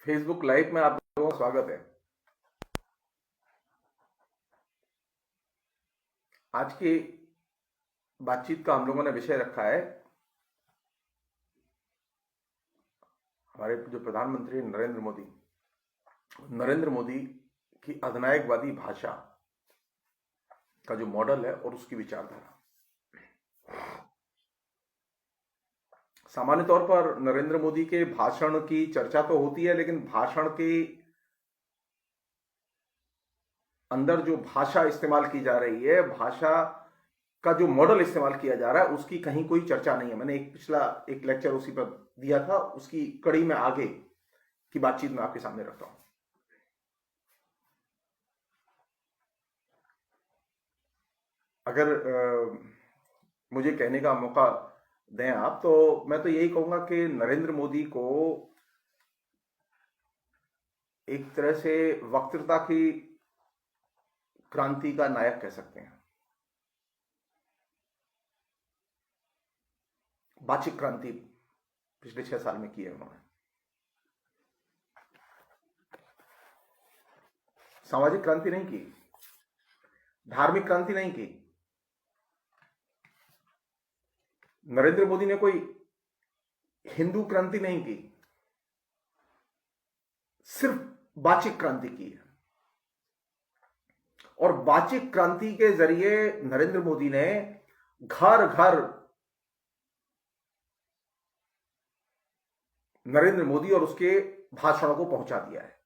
Facebook live में आप लोगों का स्वागत है। आज की बातचीत का हम लोगों ने विषय रखा है हमारे जो प्रधानमंत्री नरेंद्र मोदी की अधिनायकवादी भाषा का जो मॉडल है और उसकी विचारधारा। सामान्य तौर पर नरेंद्र मोदी के भाषण की चर्चा तो होती है, लेकिन भाषण के अंदर जो भाषा इस्तेमाल की जा रही है, भाषा का जो मॉडल इस्तेमाल किया जा रहा है, उसकी कहीं कोई चर्चा नहीं है। मैंने एक लेक्चर उसी पर दिया था, उसकी कड़ी में आगे की बातचीत में आपके सामने रखता हूं। अगर मुझे कहने का मौका दें आप, तो मैं तो यही कहूंगा कि नरेंद्र मोदी को एक तरह से वक्तृता की क्रांति का नायक कह सकते हैं। वाचिक क्रांति पिछले 6 साल में की है उन्होंने। सामाजिक क्रांति नहीं की, धार्मिक क्रांति नहीं की। नरेंद्र मोदी ने कोई हिंदू क्रांति नहीं की, सिर्फ वाचिक क्रांति की है। और वाचिक क्रांति के जरिए नरेंद्र मोदी ने घर घर नरेंद्र मोदी और उसके भाषणों को पहुंचा दिया है।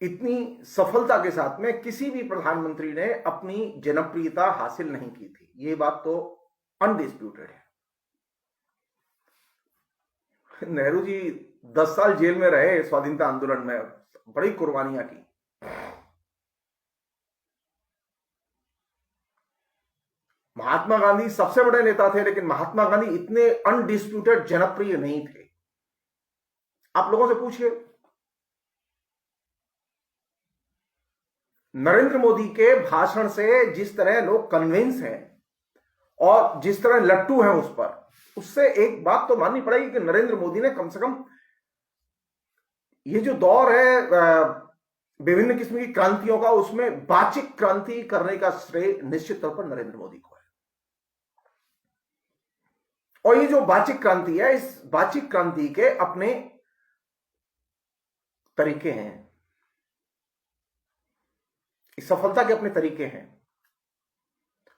इतनी सफलता के साथ में किसी भी प्रधानमंत्री ने अपनी जनप्रियता हासिल नहीं की थी, ये बात तो अनडिस्प्यूटेड है। नेहरू जी 10 साल जेल में रहे स्वाधीनता आंदोलन में, बड़ी कुर्बानियां की। महात्मा गांधी सबसे बड़े नेता थे, लेकिन महात्मा गांधी इतने अनडिस्प्यूटेड जनप्रिय नहीं थे। आप लोगों से पूछिए, नरेंद्र मोदी के भाषण से जिस तरह लोग कन्विंस हैं और जिस तरह लट्टू हैं उस पर, उससे एक बात तो माननी पड़ेगी कि नरेंद्र मोदी ने कम से कम ये जो दौर है विभिन्न किस्म की क्रांतियों का, उसमें वाचिक क्रांति करने का श्रेय निश्चित तौर पर नरेंद्र मोदी को है। और ये जो वाचिक क्रांति है, इस वाचिक क्रांति के अपने तरीके हैं, इस सफलता के अपने तरीके हैं।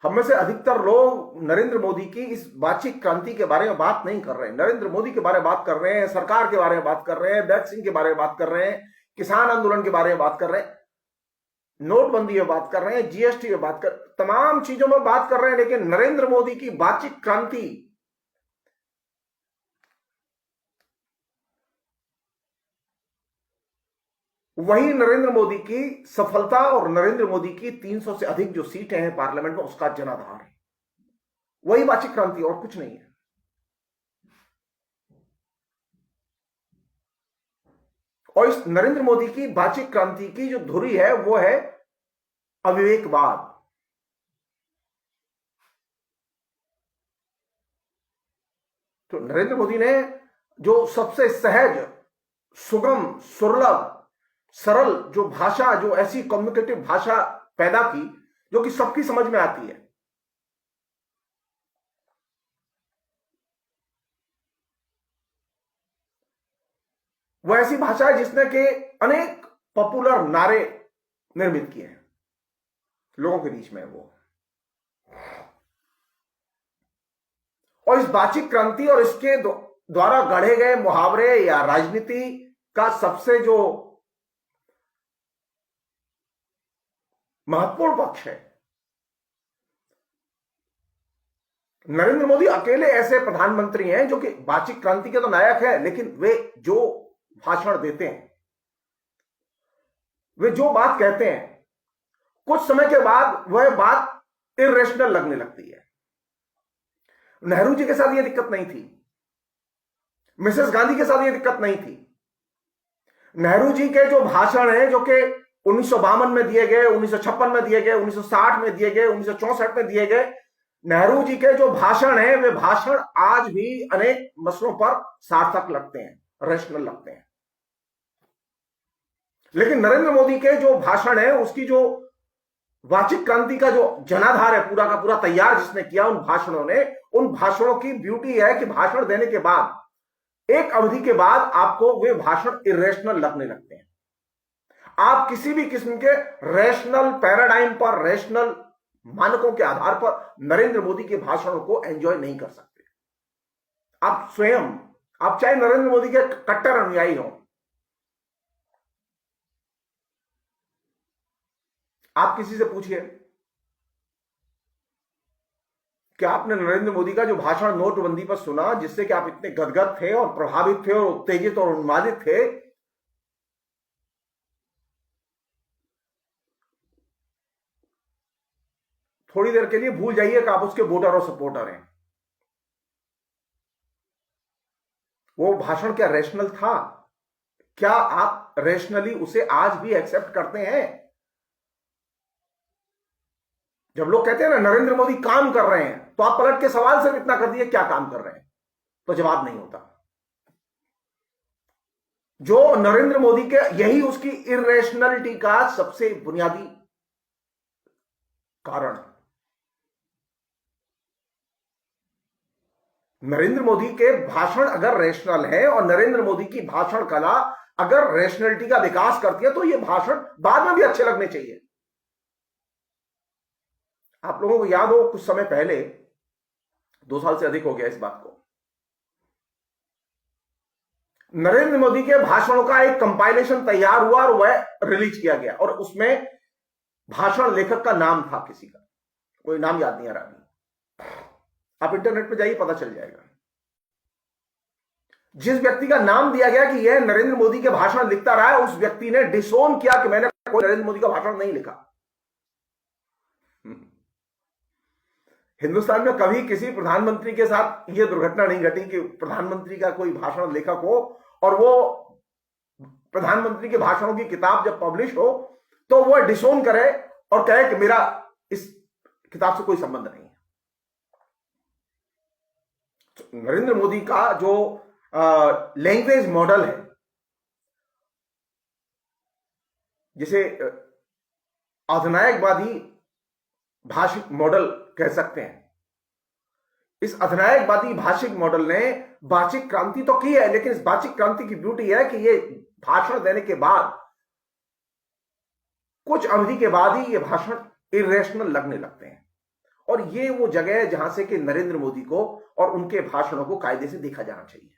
हम में से अधिकतर लोग नरेंद्र मोदी की इस वाचिक क्रांति के बारे में बात नहीं कर रहे हैं। नरेंद्र मोदी के बारे में बात कर रहे हैं, सरकार के बारे में बात कर रहे हैं, वैक्सीन के बारे में बात कर रहे हैं, किसान आंदोलन के बारे में बात कर रहे हैं, नोटबंदी में बात कर रहे हैं, जीएसटी में बात कर, तमाम चीजों में बात कर रहे हैं। लेकिन नरेंद्र मोदी की वाचिक क्रांति, वही नरेंद्र मोदी की सफलता और नरेंद्र मोदी की 300 से अधिक जो सीटें हैं पार्लियामेंट में, उसका जनाधार है। वही वाचिक क्रांति और कुछ नहीं है। और इस नरेंद्र मोदी की वाचिक क्रांति की जो धुरी है वो है अविवेकवाद। तो नरेंद्र मोदी ने जो सबसे सहज, सुगम, सुलभ, सरल जो भाषा, जो ऐसी कम्युनिकेटिव भाषा पैदा की जो कि सबकी समझ में आती है, वो ऐसी भाषा है जिसने के अनेक पॉपुलर नारे निर्मित किए हैं लोगों के बीच में वो। और इस वाचिक क्रांति और इसके द्वारा गढ़े गए मुहावरे या राजनीति का सबसे जो महत्वपूर्ण पक्ष है, नरेंद्र मोदी अकेले ऐसे प्रधानमंत्री हैं जो कि वाचिक क्रांति के तो नायक है, लेकिन वे जो भाषण देते हैं, वे जो बात कहते हैं, कुछ समय के बाद वह बात इरेशनल लगने लगती है। नेहरू जी के साथ यह दिक्कत नहीं थी, मिसेस गांधी के साथ यह दिक्कत नहीं थी। नेहरू जी के जो भाषण हैं, जो कि 1952 में दिए गए, 1956 में दिए गए, 1960 में दिए गए, 1964 में दिए गए, नेहरू जी के जो भाषण हैं, वे भाषण आज भी अनेक मसलों पर सार्थक लगते हैं, रेशनल लगते हैं। लेकिन नरेंद्र मोदी के जो भाषण है, उसकी जो वाचिक क्रांति का जो जनाधार है पूरा का पूरा तैयार जिसने किया उन भाषणों ने, उन भाषणों की ब्यूटी है कि भाषण देने के बाद एक अवधि के बाद आपको वे भाषण इरेशनल लगने लगते हैं। आप किसी भी किस्म के रैशनल पैराडाइम पर, रैशनल मानकों के आधार पर नरेंद्र मोदी के भाषणों को एंजॉय नहीं कर सकते। आप स्वयं, आप चाहे नरेंद्र मोदी के कट्टर अनुयायी हो, आप किसी से पूछिए कि आपने नरेंद्र मोदी का जो भाषण नोटबंदी पर सुना, जिससे कि आप इतने गदगद थे और प्रभावित थे और उत्तेजित और उन्मादित थे, थोड़ी देर के लिए भूल जाइए कि आप उसके वोटर और सपोर्टर हैं। वो भाषण क्या रैशनल था? क्या आप रैशनली उसे आज भी एक्सेप्ट करते हैं? जब लोग कहते हैं ना नरेंद्र मोदी काम कर रहे हैं, तो आप पलट के सवाल सिर्फ इतना कर दिए क्या काम कर रहे हैं, तो जवाब नहीं होता। जो नरेंद्र मोदी के, यही उसकी इरेशनलिटी का सबसे बुनियादी कारण है। नरेंद्र मोदी के भाषण अगर रैशनल है और नरेंद्र मोदी की भाषण कला अगर रैशनलिटी का विकास करती है, तो ये भाषण बाद में भी अच्छे लगने चाहिए। आप लोगों को याद हो कुछ समय पहले, 2 साल से अधिक हो गया इस बात को, नरेंद्र मोदी के भाषणों का एक कंपाइलेशन तैयार हुआ और वह रिलीज किया गया, और उसमें भाषण लेखक का नाम था किसी का, कोई नाम याद नहीं आ रहा। आप इंटरनेट पे जाइए, पता चल जाएगा। जिस व्यक्ति का नाम दिया गया कि यह नरेंद्र मोदी के भाषण लिखता रहा है, उस व्यक्ति ने डिसोन किया कि मैंने कोई नरेंद्र मोदी का भाषण नहीं लिखा। हिंदुस्तान में कभी किसी प्रधानमंत्री के साथ यह दुर्घटना नहीं घटी कि प्रधानमंत्री का कोई भाषण लेखक हो और वो प्रधानमंत्री के भाषणों की किताब जब पब्लिश हो तो वह डिसोन करे और कहे कि मेरा इस किताब से कोई संबंध नहीं है। तो नरेंद्र मोदी का जो लैंग्वेज मॉडल है, जिसे अधिनायकवादी भाषिक मॉडल कह सकते हैं, इस अधिनायकवादी भाषिक मॉडल ने भाषिक क्रांति तो की है, लेकिन इस भाषिक क्रांति की ब्यूटी है कि ये भाषण देने के बाद कुछ अवधि के बाद ही ये भाषण इरेशनल लगने लगते हैं। और ये वो जगह है जहां से कि नरेंद्र मोदी को और उनके भाषणों को कायदे से देखा जाना चाहिए।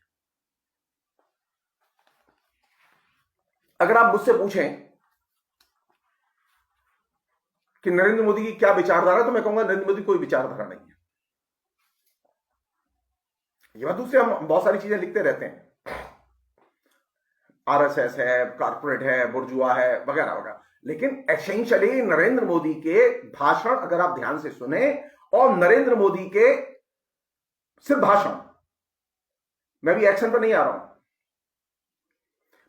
अगर आप मुझसे पूछें कि नरेंद्र मोदी की क्या विचारधारा, तो मैं कहूंगा नरेंद्र मोदी कोई विचारधारा नहीं है। ये बात दूसरी, हम बहुत सारी चीजें लिखते रहते हैं, आरएसएस है, कॉर्पोरेट है, बुर्जुआ है, वगैरह वगैरह, लेकिन एसेंशियली नरेंद्र मोदी के भाषण अगर आप ध्यान से सुने, और नरेंद्र मोदी के सिर्फ भाषण, मैं भी एक्शन पर नहीं आ रहा हूं,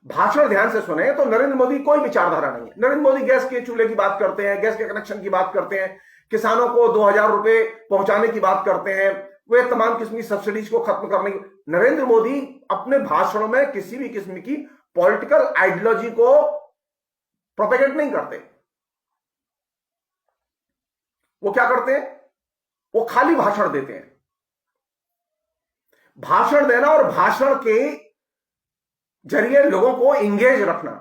भाषण ध्यान से सुने तो नरेंद्र मोदी कोई विचारधारा नहीं है। नरेंद्र मोदी गैस के चूल्हे की बात करते हैं, गैस के कनेक्शन की बात करते हैं, किसानों को 2000 रुपए पहुंचाने की बात करते हैं, वे तमाम किस्म की सब्सिडीज को खत्म करने की। नरेंद्र मोदी अपने भाषणों में किसी भी किस्म की पॉलिटिकल आइडियोलॉजी को प्रोपेगेट नहीं करते। वो क्या करते हैं? वो खाली भाषण देते हैं। भाषण देना और भाषण के जरिए लोगों को इंगेज रखना,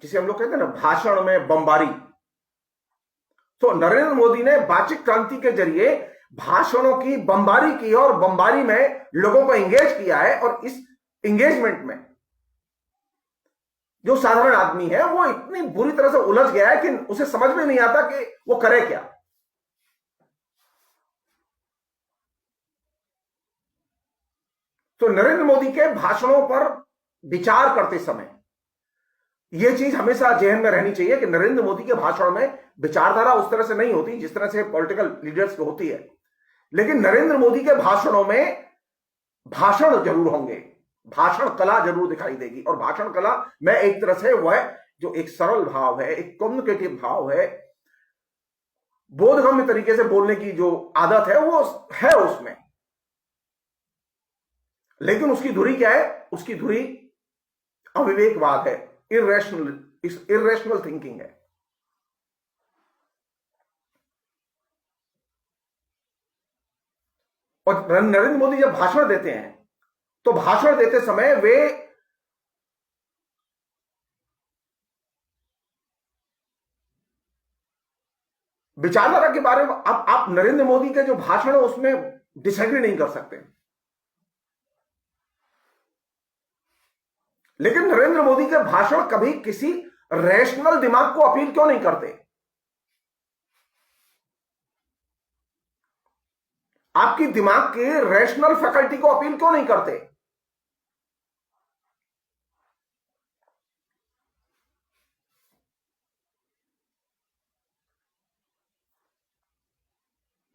जिसे हम लोग कहते हैं ना भाषण में बमबारी। तो नरेंद्र मोदी ने वाचिक क्रांति के जरिए भाषणों की बमबारी की और बमबारी में लोगों को इंगेज किया है। और इस इंगेजमेंट में जो साधारण आदमी है वो इतनी बुरी तरह से उलझ गया है कि उसे समझ में नहीं आता कि वो करे क्या। तो नरेंद्र मोदी के भाषणों पर विचार करते समय यह चीज हमेशा जहन में रहनी चाहिए कि नरेंद्र मोदी के भाषण में विचारधारा उस तरह से नहीं होती जिस तरह से पॉलिटिकल लीडर्स की होती है, लेकिन नरेंद्र मोदी के भाषणों में भाषण जरूर होंगे, भाषण कला जरूर दिखाई देगी। और भाषण कला में एक तरह से वह जो एक सरल भाव है, एक कम्युनिकेटिव भाव है, बोधगम्य तरीके से बोलने की जो आदत है वो है उसमें। लेकिन उसकी धुरी क्या है? उसकी धुरी अविवेकवाद है, इरेशनल इरेशनल थिंकिंग है। और नरेंद्र मोदी जब भाषण देते हैं तो भाषण देते समय वे विचारधारा के बारे में आप नरेंद्र मोदी के जो भाषण है उसमें डिसएग्री नहीं कर सकते, लेकिन नरेंद्र मोदी के भाषण कभी किसी रैशनल दिमाग को अपील क्यों नहीं करते? आपकी दिमाग की रैशनल फैकल्टी को अपील क्यों नहीं करते?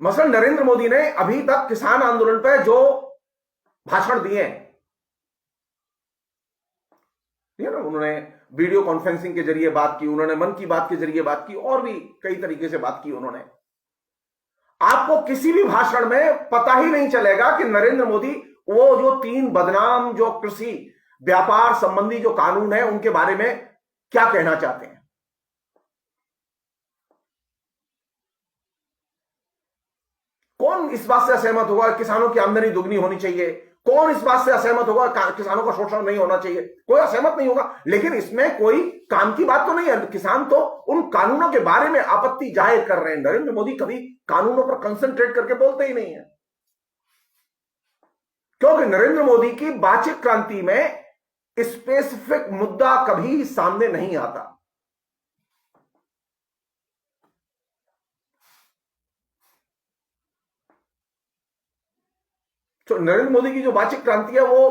मसलन नरेंद्र मोदी ने अभी तक किसान आंदोलन पर जो भाषण दिए हैं, उन्होंने वीडियो कॉन्फ्रेंसिंग के जरिए बात की, उन्होंने मन की बात के जरिए बात की, और भी कई तरीके से बात की उन्होंने। आपको किसी भी भाषण में पता ही नहीं चलेगा कि नरेंद्र मोदी वो जो 3 बदनाम जो कृषि व्यापार संबंधी जो कानून है उनके बारे में क्या कहना चाहते हैं। कौन इस बात से असहमत होगा किसानों की आमदनी दुगनी होनी चाहिए? कौन इस बात से असहमत होगा किसानों का शोषण नहीं होना चाहिए? कोई असहमत नहीं होगा, लेकिन इसमें कोई काम की बात तो नहीं है। किसान तो उन कानूनों के बारे में आपत्ति जाहिर कर रहे हैं। नरेंद्र मोदी कभी कानूनों पर कंसंट्रेट करके बोलते ही नहीं है, क्योंकि नरेंद्र मोदी की बातचीत क्रांति में स्पेसिफिक मुद्दा कभी सामने नहीं आता। तो नरेंद्र मोदी की जो बातचीत क्रांति है वो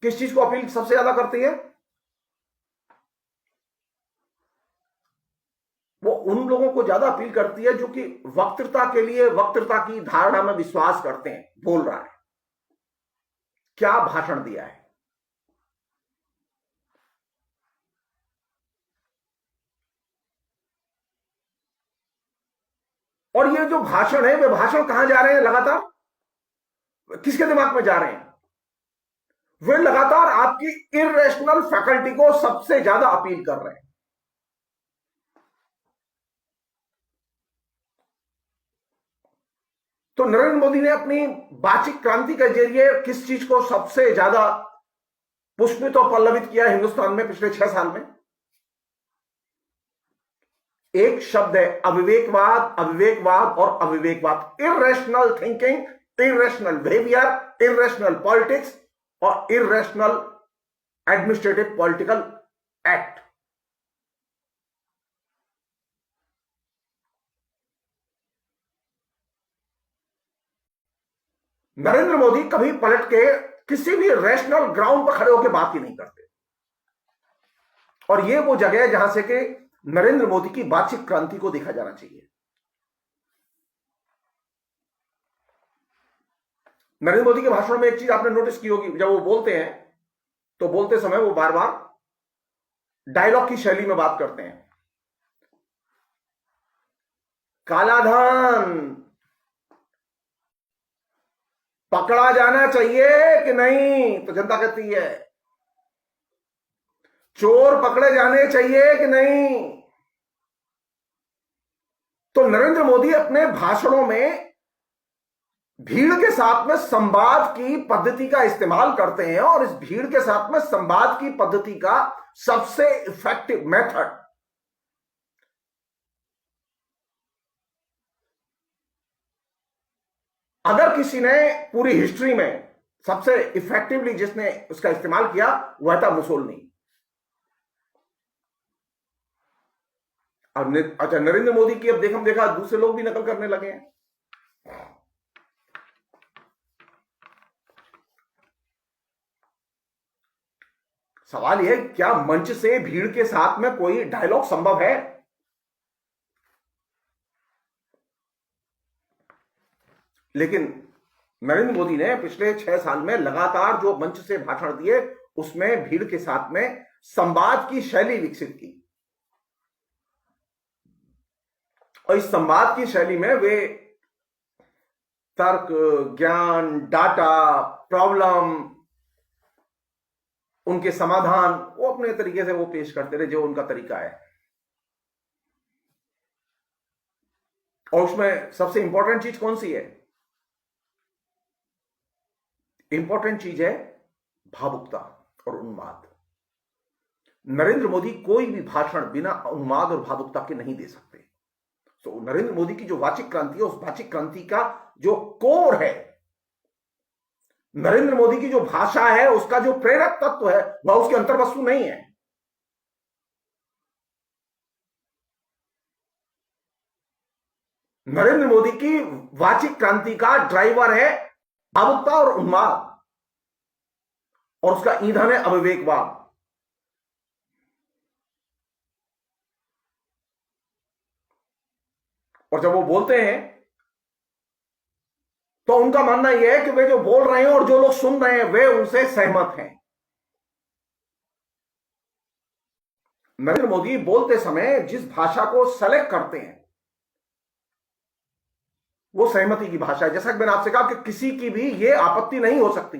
किस चीज को अपील सबसे ज्यादा करती है? वो उन लोगों को ज्यादा अपील करती है जो कि वक्तृता के लिए, वक्तृता की धारणा में विश्वास करते हैं। बोल रहा है, क्या भाषण दिया है। और ये जो भाषण है, वे भाषण कहां जा रहे हैं लगातार? किसके दिमाग में जा रहे हैं? वे लगातार आपकी इरेशनल फैकल्टी को सबसे ज्यादा अपील कर रहे हैं। तो नरेंद्र मोदी ने अपनी बातचीत क्रांति के जरिए किस चीज को सबसे ज्यादा पुष्पित और पल्लवित किया हिंदुस्तान में पिछले 6 साल में? एक शब्द है, अविवेकवाद, अविवेकवाद और अविवेकवाद। Irrational thinking, irrational behaviour, irrational politics और irrational administrative political act. Narendra Modi कभी पलट के किसी भी रैशनल ग्राउंड पर खड़े होकर बात ही नहीं करते। और यह वो जगह है जहां से कि नरेंद्र मोदी की बातचीत क्रांति को देखा जाना चाहिए। नरेंद्र मोदी के भाषण में एक चीज आपने नोटिस की होगी, जब वो बोलते हैं तो बोलते समय वो बार बार डायलॉग की शैली में बात करते हैं। कालाधन पकड़ा जाना चाहिए कि नहीं? तो जनता कहती है चोर पकड़े जाने चाहिए कि नहीं? तो नरेंद्र मोदी अपने भाषणों में भीड़ के साथ में संवाद की पद्धति का इस्तेमाल करते हैं, और इस भीड़ के साथ में संवाद की पद्धति का सबसे इफेक्टिव मेथड अगर किसी ने पूरी हिस्ट्री में सबसे इफेक्टिवली जिसने उसका इस्तेमाल किया वह था मुसोलिनी। अब अच्छा, नरेंद्र मोदी की अब देखा दूसरे लोग भी नकल करने लगे हैं। सवाल यह, क्या मंच से भीड़ के साथ में कोई डायलॉग संभव है? लेकिन नरेंद्र मोदी ने पिछले 6 साल में लगातार जो मंच से भाषण दिए उसमें भीड़ के साथ में संवाद की शैली विकसित की, और इस संवाद की शैली में वे तर्क, ज्ञान, डाटा, प्रॉब्लम उनके समाधान वो अपने तरीके से वो पेश करते रहे, जो उनका तरीका है। और उसमें सबसे इंपॉर्टेंट चीज कौन सी है? इंपॉर्टेंट चीज है भावुकता और उन्माद। नरेंद्र मोदी कोई भी भाषण बिना उन्माद और भावुकता के नहीं दे सकते। तो नरेंद्र मोदी की जो वाचिक क्रांति है, उस वाचिक क्रांति का जो कोर है, नरेंद्र मोदी की जो भाषा है, उसका जो प्रेरक तत्व है, वह उसकी अंतर्वस्तु नहीं है। नरेंद्र मोदी की वाचिक क्रांति का ड्राइवर है भावुकता और उन्माद, और उसका ईंधन है अविवेकवाद। और जब वो बोलते हैं तो उनका मानना यह है कि वे जो बोल रहे हैं और जो लोग सुन रहे हैं वे उनसे सहमत हैं। नरेंद्र मोदी बोलते समय जिस भाषा को सेलेक्ट करते हैं वो सहमति की भाषा है। जैसा कि मैंने आपसे कहा कि किसी की भी यह आपत्ति नहीं हो सकती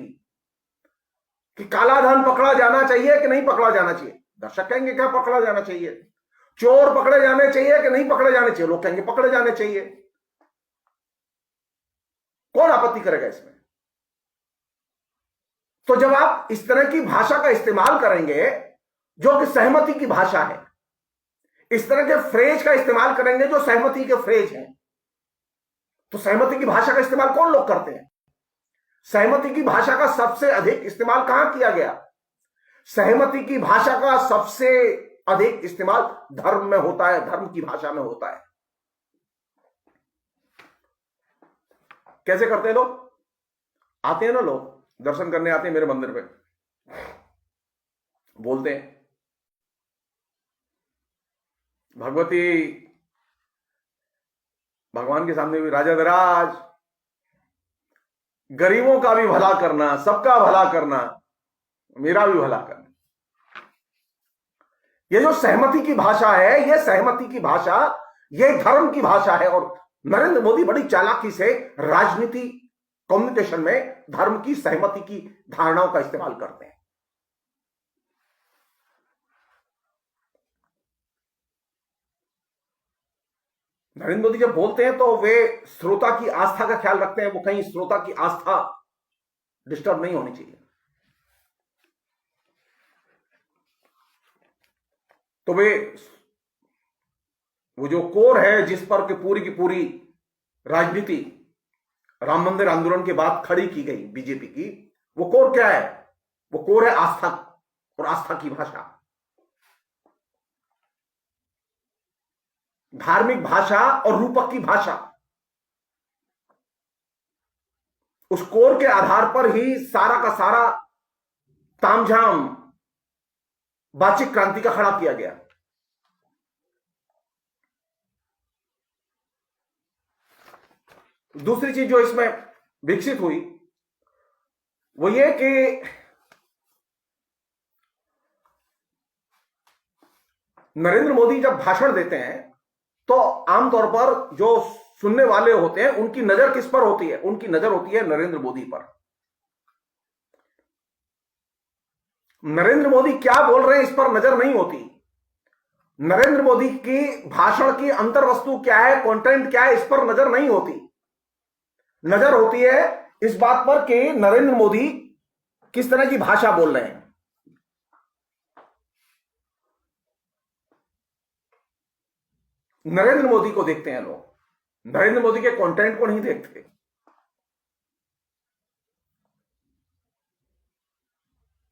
कि काला धन पकड़ा जाना चाहिए कि नहीं पकड़ा जाना चाहिए। दर्शक कहेंगे क्या पकड़ा जाना चाहिए? चोर पकड़े जाने चाहिए कि नहीं पकड़े जाने चाहिए? लोग कहेंगे पकड़े जाने चाहिए। कौन आपत्ति करेगा इसमें? तो जब आप इस तरह की भाषा का इस्तेमाल करेंगे जो कि सहमति की भाषा है, इस तरह के फ्रेज का इस्तेमाल करेंगे जो सहमति के फ्रेज हैं, तो सहमति की भाषा का इस्तेमाल कौन लोग करते हैं? सहमति की भाषा का सबसे अधिक इस्तेमाल कहां किया गया? सहमति की भाषा का सबसे अधिक इस्तेमाल धर्म में होता है, धर्म की भाषा में होता है। कैसे करते हैं लोग? आते हैं ना, लोग दर्शन करने आते हैं मेरे मंदिर पे, बोलते हैं भगवती भगवान के सामने भी राजा धराज, गरीबों का भी भला करना, सबका भला करना, मेरा भी भला करना। ये जो सहमति की भाषा है, ये सहमति की भाषा, ये धर्म की भाषा है। और नरेंद्र मोदी बड़ी चालाकी से राजनीति कम्युनिकेशन में धर्म की, सहमति की धारणाओं का इस्तेमाल करते हैं। नरेंद्र मोदी जब बोलते हैं तो वे श्रोता की आस्था का ख्याल रखते हैं। वो कहीं श्रोता की आस्था डिस्टर्ब नहीं होनी चाहिए। तो वो जो कोर है जिस पर पूरी की पूरी राजनीति राम मंदिर आंदोलन के बाद खड़ी की गई बीजेपी की, वो कोर क्या है? वो कोर है आस्था और आस्था की भाषा, धार्मिक भाषा और रूपक की भाषा। उस कोर के आधार पर ही सारा का सारा तामझाम वाचिक क्रांति का खड़ा किया गया। दूसरी चीज जो इसमें विकसित हुई वो ये कि नरेंद्र मोदी जब भाषण देते हैं तो आमतौर पर जो सुनने वाले होते हैं उनकी नजर किस पर होती है? उनकी नजर होती है नरेंद्र मोदी पर। नरेंद्र मोदी क्या बोल रहे हैं इस पर नजर नहीं होती। नरेंद्र मोदी की भाषण की अंतर्वस्तु क्या है, कंटेंट क्या है, इस पर नजर नहीं होती। नजर होती है इस बात पर कि नरेंद्र मोदी किस तरह की भाषा बोल रहे हैं। नरेंद्र मोदी को देखते हैं लोग, नरेंद्र मोदी के कंटेंट को नहीं देखते।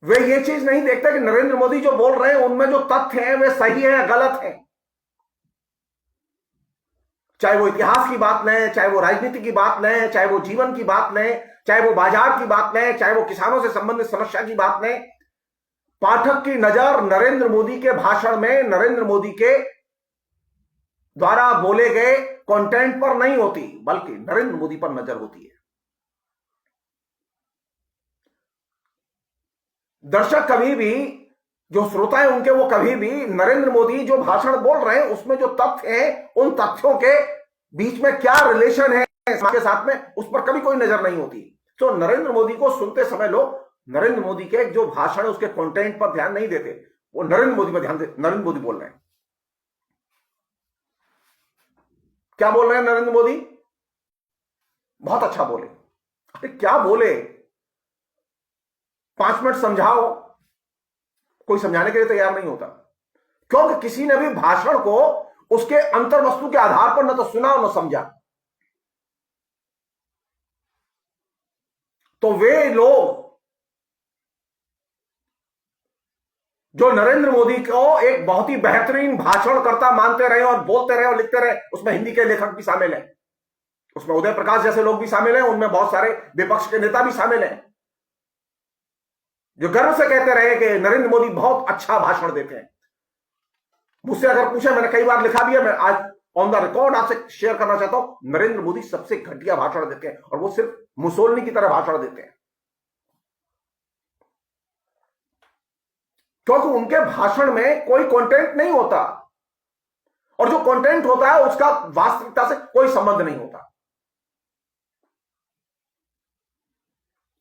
वे ये चीज नहीं देखते कि नरेंद्र मोदी जो बोल रहे हैं उनमें जो तथ्य हैं वे सही है या गलत है। चाहे वो इतिहास की बात लें, चाहे वो राजनीति की बात लें, चाहे वो जीवन की बात लें, चाहे वो बाजार की बात लें, चाहे वो किसानों से संबंधित समस्या की बात लें, पाठक की नजर नरेंद्र मोदी के भाषण में, नरेंद्र मोदी के द्वारा बोले गए कंटेंट पर नहीं होती, बल्कि नरेंद्र मोदी पर नजर होती है। दर्शक कभी भी, जो श्रोता है उनके, वो कभी भी नरेंद्र मोदी जो भाषण बोल रहे हैं उसमें जो तथ्य हैं, उन तथ्यों के बीच में क्या रिलेशन है के साथ में, उस पर कभी कोई नजर नहीं होती। तो नरेंद्र मोदी को सुनते समय लोग नरेंद्र मोदी के जो भाषण है उसके कंटेंट पर ध्यान नहीं देते, वो नरेंद्र मोदी पर ध्यान दे। नरेंद्र मोदी बोल रहे हैं, क्या बोल रहे हैं नरेंद्र मोदी? बहुत अच्छा बोले। अरे क्या बोले? 5 मिनट समझाओ, कोई समझाने के लिए तैयार नहीं होता, क्योंकि किसी ने भी भाषण को उसके अंतर वस्तु के आधार पर न तो सुना और न समझा। तो वे लोग जो नरेंद्र मोदी को एक बहुत ही बेहतरीन भाषणकर्ता मानते रहे और बोलते रहे और लिखते रहे, उसमें हिंदी के लेखक भी शामिल हैं, उसमें उदय प्रकाश जैसे लोग भी शामिल हैं, उनमें बहुत सारे विपक्ष के नेता भी शामिल हैं, जो गर्व से कहते रहे कि नरेंद्र मोदी बहुत अच्छा भाषण देते हैं। मुझसे अगर पूछे, मैंने कई बार लिखा भी है, मैं आज ऑन द रिकॉर्ड आपसे शेयर करना चाहता हूं, नरेंद्र मोदी सबसे घटिया भाषण देते हैं, और वो सिर्फ मुसोलिनी की तरह भाषण देते हैं, क्योंकि उनके भाषण में कोई कंटेंट नहीं होता, और जो कंटेंट होता है उसका वास्तविकता से कोई संबंध नहीं होता।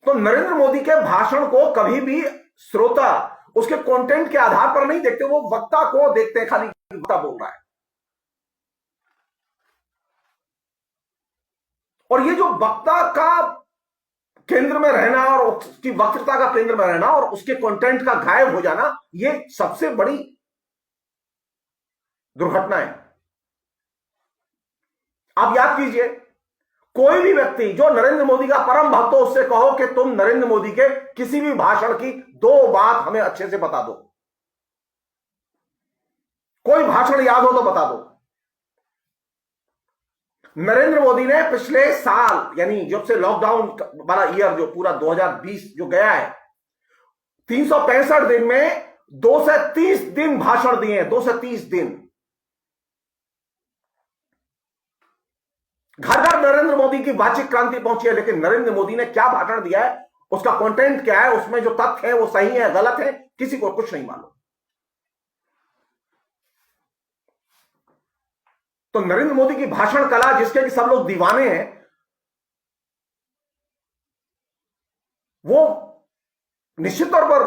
तो नरेंद्र मोदी के भाषण को कभी भी श्रोता उसके कंटेंट के आधार पर नहीं देखते, वो वक्ता को देखते हैं, खाली वक्ता बोल रहा है। और ये जो वक्ता का केंद्र में रहना और उसकी वक्तृता का केंद्र में रहना और उसके कंटेंट का गायब हो जाना, ये सबसे बड़ी दुर्घटना है। आप याद कीजिए, कोई भी व्यक्ति जो नरेंद्र मोदी का परम भक्त हो, उससे कहो कि तुम नरेंद्र मोदी के किसी भी भाषण की 2 बात हमें अच्छे से बता दो, कोई भाषण याद हो तो बता दो। नरेंद्र मोदी ने पिछले साल, यानी जब से लॉकडाउन वाला ईयर जो पूरा 2020 जो गया है, 365 दिन में 2 से 30 दिन भाषण दिए हैं, 2 से 30 दिन। घर घर नरेंद्र मोदी की वाचिक क्रांति पहुंची है, लेकिन नरेंद्र मोदी ने क्या भाषण दिया है, उसका कंटेंट क्या है, उसमें जो तथ्य है वो सही है गलत है, किसी को कुछ नहीं मालूम। तो नरेंद्र मोदी की भाषण कला, जिसके कि सब लोग दीवाने हैं, वो निश्चित तौर पर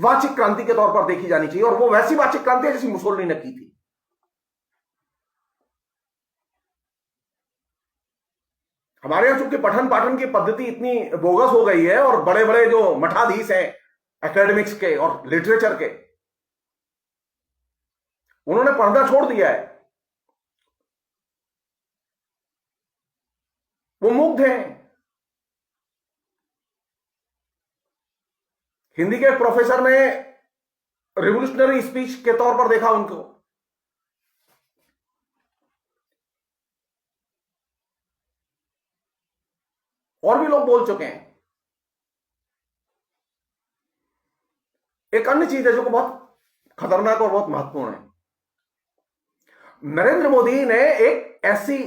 वाचिक क्रांति के तौर पर देखी जानी चाहिए, और वो वैसी वाचिक क्रांति है जैसी मुसोलिनी ने की थी। हमारे यहां चूंकि पठन पाठन की पद्धति इतनी बोगस हो गई है, और बड़े बड़े जो मठाधीश हैं एकेडमिक्स के और लिटरेचर के, उन्होंने पढ़ना छोड़ दिया है, वो मुग्ध हैं। हिंदी के प्रोफेसर ने रिवोल्यूशनरी स्पीच के तौर पर देखा उनको, और भी लोग बोल चुके हैं। एक अन्य चीज है जो बहुत खतरनाक और बहुत महत्वपूर्ण है, नरेंद्र मोदी ने एक ऐसी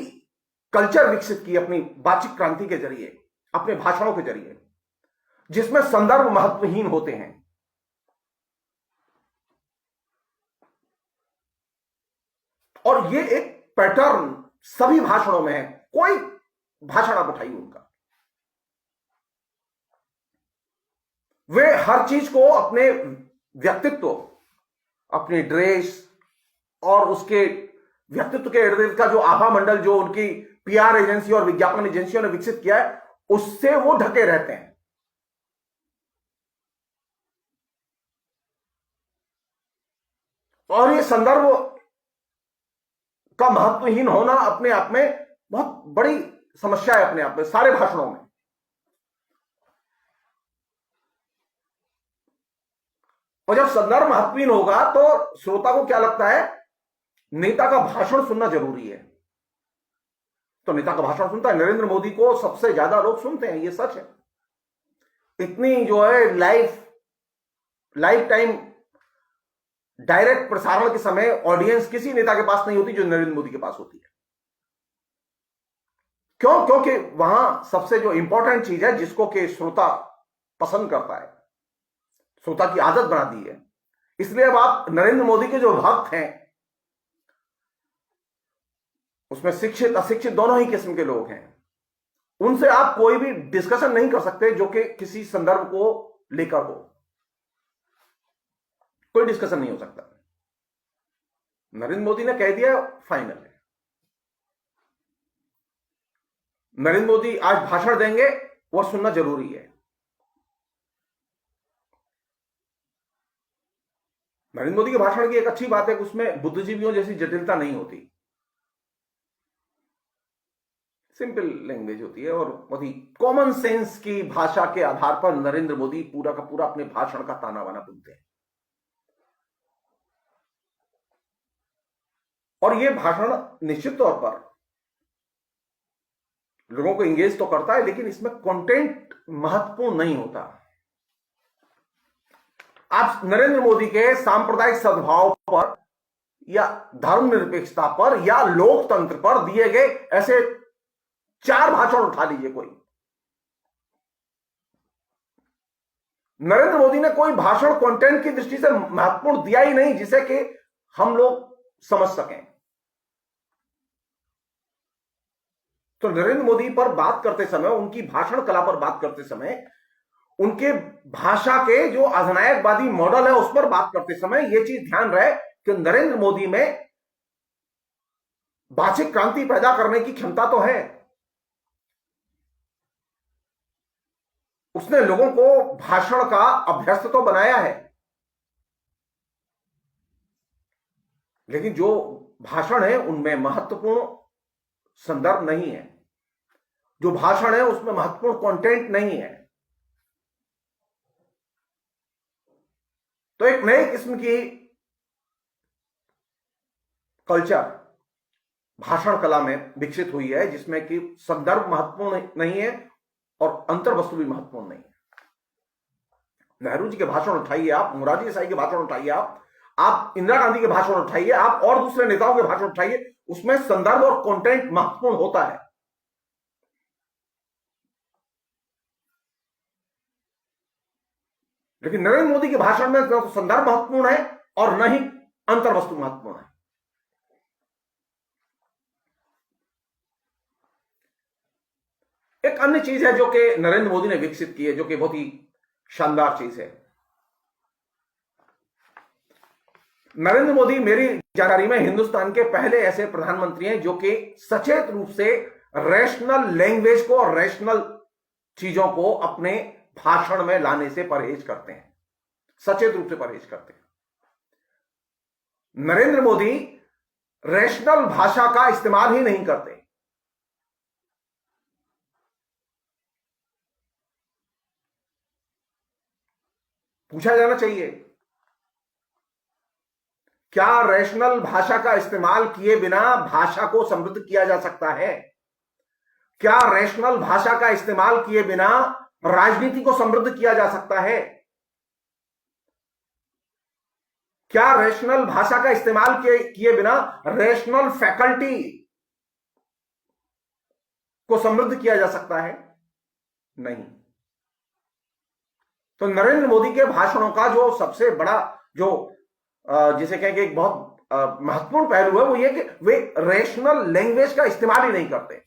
कल्चर विकसित की अपनी वाचिक क्रांति के जरिए, अपने भाषणों के जरिए, जिसमें संदर्भ महत्वहीन होते हैं। और ये एक पैटर्न सभी भाषणों में है, कोई भाषण आप उठाइए उनका, वे हर चीज को अपने व्यक्तित्व, अपनी ड्रेस और उसके व्यक्तित्व के इर्द गिर्द का जो आभा मंडल जो उनकी पीआर एजेंसी और विज्ञापन एजेंसियों ने विकसित किया है, उससे वो ढके रहते हैं। और ये संदर्भ का महत्वहीन होना अपने आप में बहुत बड़ी समस्या है, अपने आप में सारे भाषणों में। और जब संदर्भ महत्वहीन होगा तो श्रोता को क्या लगता है, नेता का भाषण सुनना जरूरी है, तो नेता का भाषण सुनता है। नरेंद्र मोदी को सबसे ज्यादा लोग सुनते हैं, ये सच है। इतनी जो है लाइफ टाइम डायरेक्ट प्रसारण के समय ऑडियंस किसी नेता के पास नहीं होती जो नरेंद्र मोदी के पास होती है। क्यों? क्योंकि वहां सबसे जो इंपॉर्टेंट चीज है, जिसको कि श्रोता पसंद करता है, श्रोता की आदत बना दी है। इसलिए अब आप नरेंद्र मोदी के जो भक्त हैं, उसमें शिक्षित अशिक्षित दोनों ही किस्म के लोग हैं, उनसे आप कोई भी डिस्कशन नहीं कर सकते जो कि किसी संदर्भ को लेकर हो। कोई डिस्कशन नहीं हो सकता। नरेंद्र मोदी ने कह दिया, फाइनल है। नरेंद्र मोदी आज भाषण देंगे, वह सुनना जरूरी है। नरेंद्र मोदी के भाषण की एक अच्छी बात है कि उसमें बुद्धिजीवियों जैसी जटिलता नहीं होती, सिंपल लैंग्वेज होती है और बहुत ही कॉमन सेंस की भाषा के आधार पर नरेंद्र मोदी पूरा का पूरा अपने भाषण का ताना बाना बुनते हैं। और यह भाषण निश्चित तौर पर लोगों को इंगेज तो करता है, लेकिन इसमें कंटेंट महत्वपूर्ण नहीं होता। आप नरेंद्र मोदी के सांप्रदायिक सद्भाव पर या धर्मनिरपेक्षता पर या लोकतंत्र पर दिए गए ऐसे 4 भाषण उठा लीजिए कोई। नरेंद्र मोदी ने कोई भाषण कंटेंट की दृष्टि से महत्वपूर्ण दिया ही नहीं जिसे कि हम लोग समझ सकें। तो नरेंद्र मोदी पर बात करते समय, उनकी भाषण कला पर बात करते समय, उनके भाषा के जो अधिनायकवादी मॉडल है उस पर बात करते समय यह चीज ध्यान रहे कि नरेंद्र मोदी में भाषिक क्रांति पैदा करने की क्षमता तो है। उसने लोगों को भाषण का अभ्यस्त तो बनाया है, लेकिन जो भाषण है उनमें महत्वपूर्ण संदर्भ नहीं है, जो भाषण है उसमें महत्वपूर्ण कंटेंट नहीं है। तो एक नए किस्म की कल्चर भाषण कला में विकसित हुई है जिसमें कि संदर्भ महत्वपूर्ण नहीं है और अंतर्वस्तु भी महत्वपूर्ण नहीं है। नेहरू जी के भाषण उठाइए आप, मोरारजी देसाई के भाषण उठाइए आप इंदिरा गांधी के भाषण उठाइए आप, और दूसरे नेताओं के भाषण उठाइए, उसमें संदर्भ और कंटेंट महत्वपूर्ण होता है। लेकिन नरेंद्र मोदी के भाषण में न संदर्भ महत्वपूर्ण है और न ही अंतर्वस्तु महत्वपूर्ण है। एक अन्य चीज है जो कि नरेंद्र मोदी ने विकसित की है, जो कि बहुत ही शानदार चीज है। नरेंद्र मोदी मेरी जानकारी में हिंदुस्तान के पहले ऐसे प्रधानमंत्री हैं जो कि सचेत रूप से रैशनल लैंग्वेज को और रैशनल चीजों को अपने भाषण में लाने से परहेज करते हैं, सचेत रूप से परहेज करते हैं। नरेंद्र मोदी रैशनल भाषा का इस्तेमाल ही नहीं करते। पूछा जाना चाहिए, क्या रैशनल भाषा का इस्तेमाल किए बिना भाषा को समृद्ध किया जा सकता है? क्या रैशनल भाषा का इस्तेमाल किए बिना राजनीति को समृद्ध किया जा सकता है? क्या रैशनल भाषा का इस्तेमाल किए बिना रैशनल फैकल्टी को समृद्ध किया जा सकता है? नहीं। तो नरेंद्र मोदी के भाषणों का जो सबसे बड़ा जो जिसे कहेंगे एक बहुत महत्वपूर्ण पहलू है वो ये कि वे रैशनल लैंग्वेज का इस्तेमाल ही नहीं करते।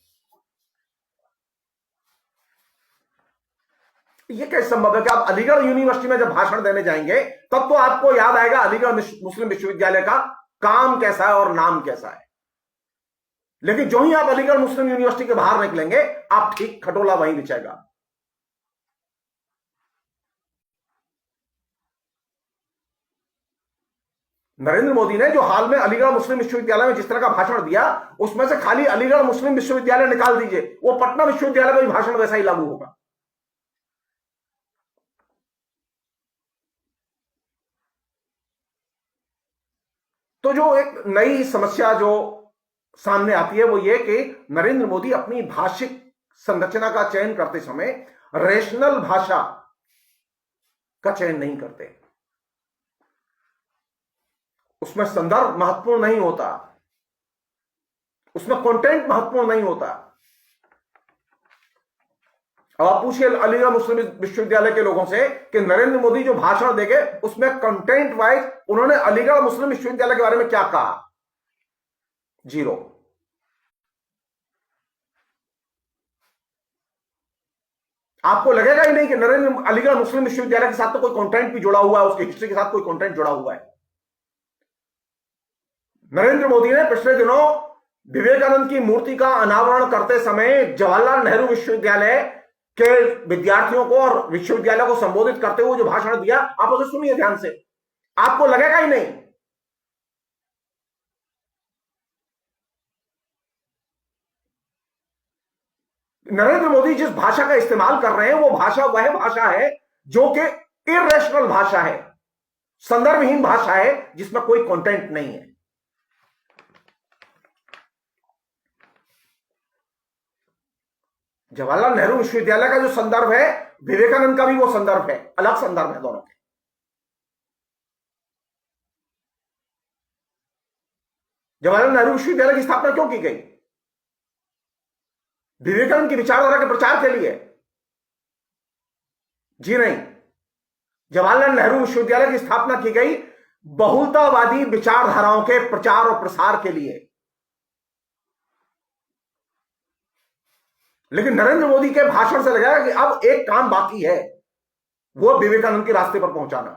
ये कैसे संभव है कि आप अलीगढ़ यूनिवर्सिटी में जब भाषण देने जाएंगे तब तो आपको याद आएगा अलीगढ़ मुस्लिम विश्वविद्यालय का काम कैसा है और नाम कैसा है, लेकिन जो ही आप अलीगढ़ मुस्लिम यूनिवर्सिटी के बाहर निकलेंगे आप ठीक खटोला वहीं बिछेगा। नरेंद्र मोदी ने जो हाल में अलीगढ़ मुस्लिम विश्वविद्यालय में जिस तरह का भाषण दिया उसमें से खाली अलीगढ़ मुस्लिम विश्वविद्यालय निकाल दीजिए, वो पटना विश्वविद्यालय में भी भाषण वैसा ही लागू होगा। तो जो एक नई समस्या जो सामने आती है वो ये कि नरेंद्र मोदी अपनी भाषिक संरचना का चयन करते समय रैशनल भाषा का चयन नहीं करते। उसमें संदर्भ महत्वपूर्ण नहीं होता, उसमें कंटेंट महत्वपूर्ण नहीं होता। अब आप पूछिए अलीगढ़ मुस्लिम विश्वविद्यालय के लोगों से कि नरेंद्र मोदी जो भाषण देंगे उसमें कंटेंट वाइज उन्होंने अलीगढ़ मुस्लिम विश्वविद्यालय के बारे में क्या कहा? जीरो। आपको लगेगा ही नहीं कि नरेंद्र अलीगढ़ मुस्लिम विश्वविद्यालय के साथ तो कोई कंटेंट भी जुड़ा हुआ है, उसकी हिस्ट्री के साथ कोई कंटेंट जुड़ा हुआ है। नरेंद्र मोदी ने पिछले दिनों विवेकानंद की मूर्ति का अनावरण करते समय जवाहरलाल नेहरू विश्वविद्यालय के विद्यार्थियों को और विश्वविद्यालय को संबोधित करते हुए जो भाषण दिया, आप उसे सुनिए ध्यान से, आपको लगेगा ही नहीं। नरेंद्र मोदी जिस भाषा का इस्तेमाल कर रहे हैं वो भाषा वह भाषा है जो कि इरेशनल भाषा है, संदर्भहीन भाषा है, जिसमें कोई कंटेंट नहीं है। जवाहरलाल नेहरू विश्वविद्यालय का जो संदर्भ है, विवेकानंद का भी वो संदर्भ है, अलग संदर्भ है दोनों के। जवाहरलाल नेहरू विश्वविद्यालय की स्थापना क्यों की गई? विवेकानंद की विचारधारा के प्रचार के लिए? जी नहीं, जवाहरलाल नेहरू विश्वविद्यालय की स्थापना की गई बहुलतावादी विचारधाराओं के प्रचार और प्रसार के लिए। लेकिन नरेंद्र मोदी के भाषण से लगा कि अब एक काम बाकी है, वो विवेकानंद के रास्ते पर पहुंचाना।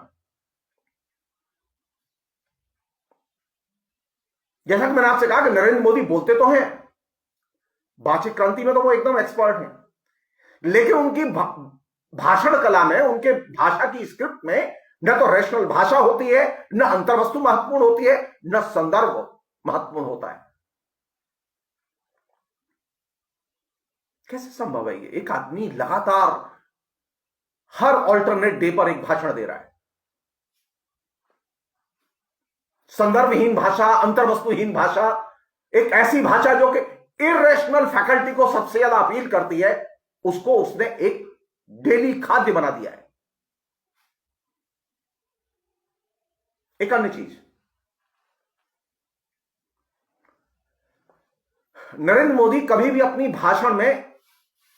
जैसा कि मैंने आपसे कहा कि नरेंद्र मोदी बोलते तो हैं, वाचिक क्रांति में तो वो एकदम एक्सपर्ट हैं, लेकिन उनकी भाषण कला में, उनके भाषा की स्क्रिप्ट में न तो रैशनल भाषा होती है, न अंतर्वस्तु महत्वपूर्ण होती है, न संदर्भ महत्वपूर्ण होता है। कैसे संभव है ये? एक आदमी लगातार हर ऑल्टरनेट डे पर एक भाषण दे रहा है। संदर्भहीन भाषा, अंतर्वस्तुहीन भाषा, एक ऐसी भाषा जो कि इरेशनल फैकल्टी को सबसे ज्यादा अपील करती है, उसको उसने एक डेली खाद्य बना दिया है। एक अन्य चीज, नरेंद्र मोदी कभी भी अपनी भाषण में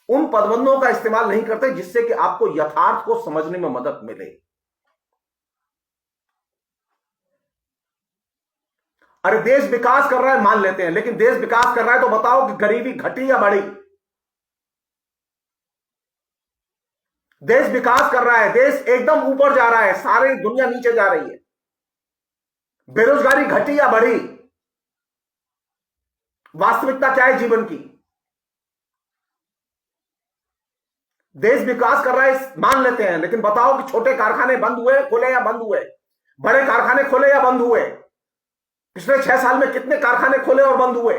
उन पदबंधों का इस्तेमाल नहीं करते जिससे कि आपको यथार्थ को समझने में मदद मिले। अरे देश विकास कर रहा है मान लेते हैं, लेकिन देश विकास कर रहा है तो बताओ कि गरीबी घटी या बढ़ी? देश विकास कर रहा है, देश एकदम ऊपर जा रहा है, सारी दुनिया नीचे जा रही है। बेरोजगारी घटी या बढ़ी? वास्तविकता क्या है जीवन की? देश विकास कर रहा है मान लेते हैं, लेकिन बताओ कि छोटे कारखाने बंद हुए, खुले या बंद हुए? बड़े कारखाने खुले या बंद हुए? पिछले 6 साल में कितने कारखाने खुले और बंद हुए?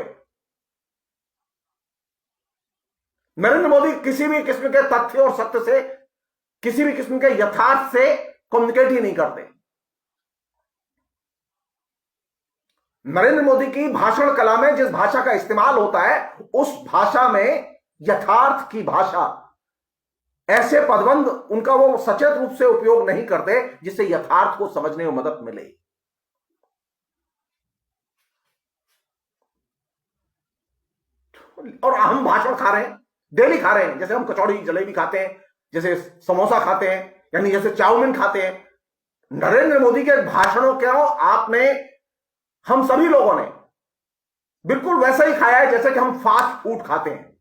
नरेंद्र मोदी किसी भी किस्म के तथ्य और सत्य से, किसी भी किस्म के यथार्थ से कम्युनिकेट ही नहीं करते। नरेंद्र मोदी की भाषण कला में जिस भाषा का इस्तेमाल होता है, उस भाषा में यथार्थ की भाषा, ऐसे पदबंध उनका वो सचेत रूप से उपयोग नहीं करते जिससे यथार्थ को समझने में मदद मिले। और हम भाषण खा रहे हैं, डेली खा रहे हैं, जैसे हम कचौड़ी जलेबी खाते हैं, जैसे समोसा खाते हैं, यानी जैसे चाउमीन खाते हैं। नरेंद्र मोदी के भाषणों को आपने, हम सभी लोगों ने बिल्कुल वैसा ही खाया है जैसे कि हम फास्ट फूड खाते हैं।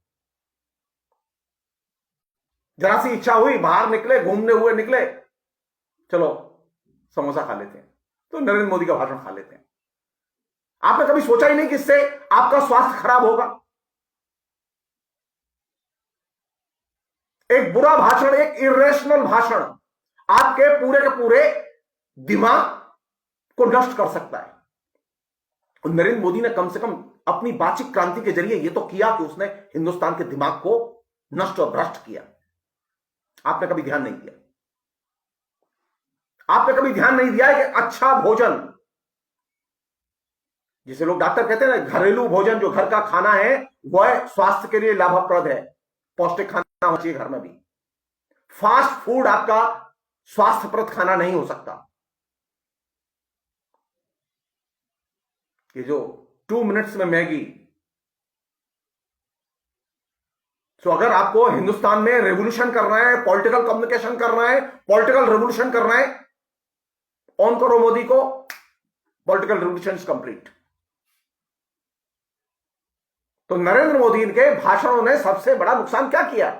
जरा सी इच्छा हुई, बाहर निकले, घूमने हुए निकले, चलो समोसा खा लेते हैं, तो नरेंद्र मोदी का भाषण खा लेते हैं। आपने कभी सोचा ही नहीं कि इससे आपका स्वास्थ्य खराब होगा? एक बुरा भाषण, एक इरेशनल भाषण आपके पूरे के पूरे दिमाग को नष्ट कर सकता है। और नरेंद्र मोदी ने कम से कम अपनी वाचिक क्रांति के जरिए यह तो किया कि उसने हिंदुस्तान के दिमाग को नष्ट और भ्रष्ट किया। आपने कभी ध्यान नहीं दिया, आपने कभी ध्यान नहीं दिया है कि अच्छा भोजन, जिसे लोग डॉक्टर कहते हैं ना, घरेलू भोजन, जो घर का खाना है, वह स्वास्थ्य के लिए लाभप्रद है, पौष्टिक खाना होना चाहिए घर में भी। फास्ट फूड आपका स्वास्थ्यप्रद खाना नहीं हो सकता। ये जो 2 मिनट्स में मैगी, तो अगर आपको हिंदुस्तान में रेवोल्यूशन करना है, पॉलिटिकल कम्युनिकेशन करना है, पॉलिटिकल रेवोल्यूशन करना है, ऑन करो मोदी को, पॉलिटिकल रेवोल्यूशन इज कंप्लीट। तो नरेंद्र मोदी के भाषणों ने सबसे बड़ा नुकसान क्या किया?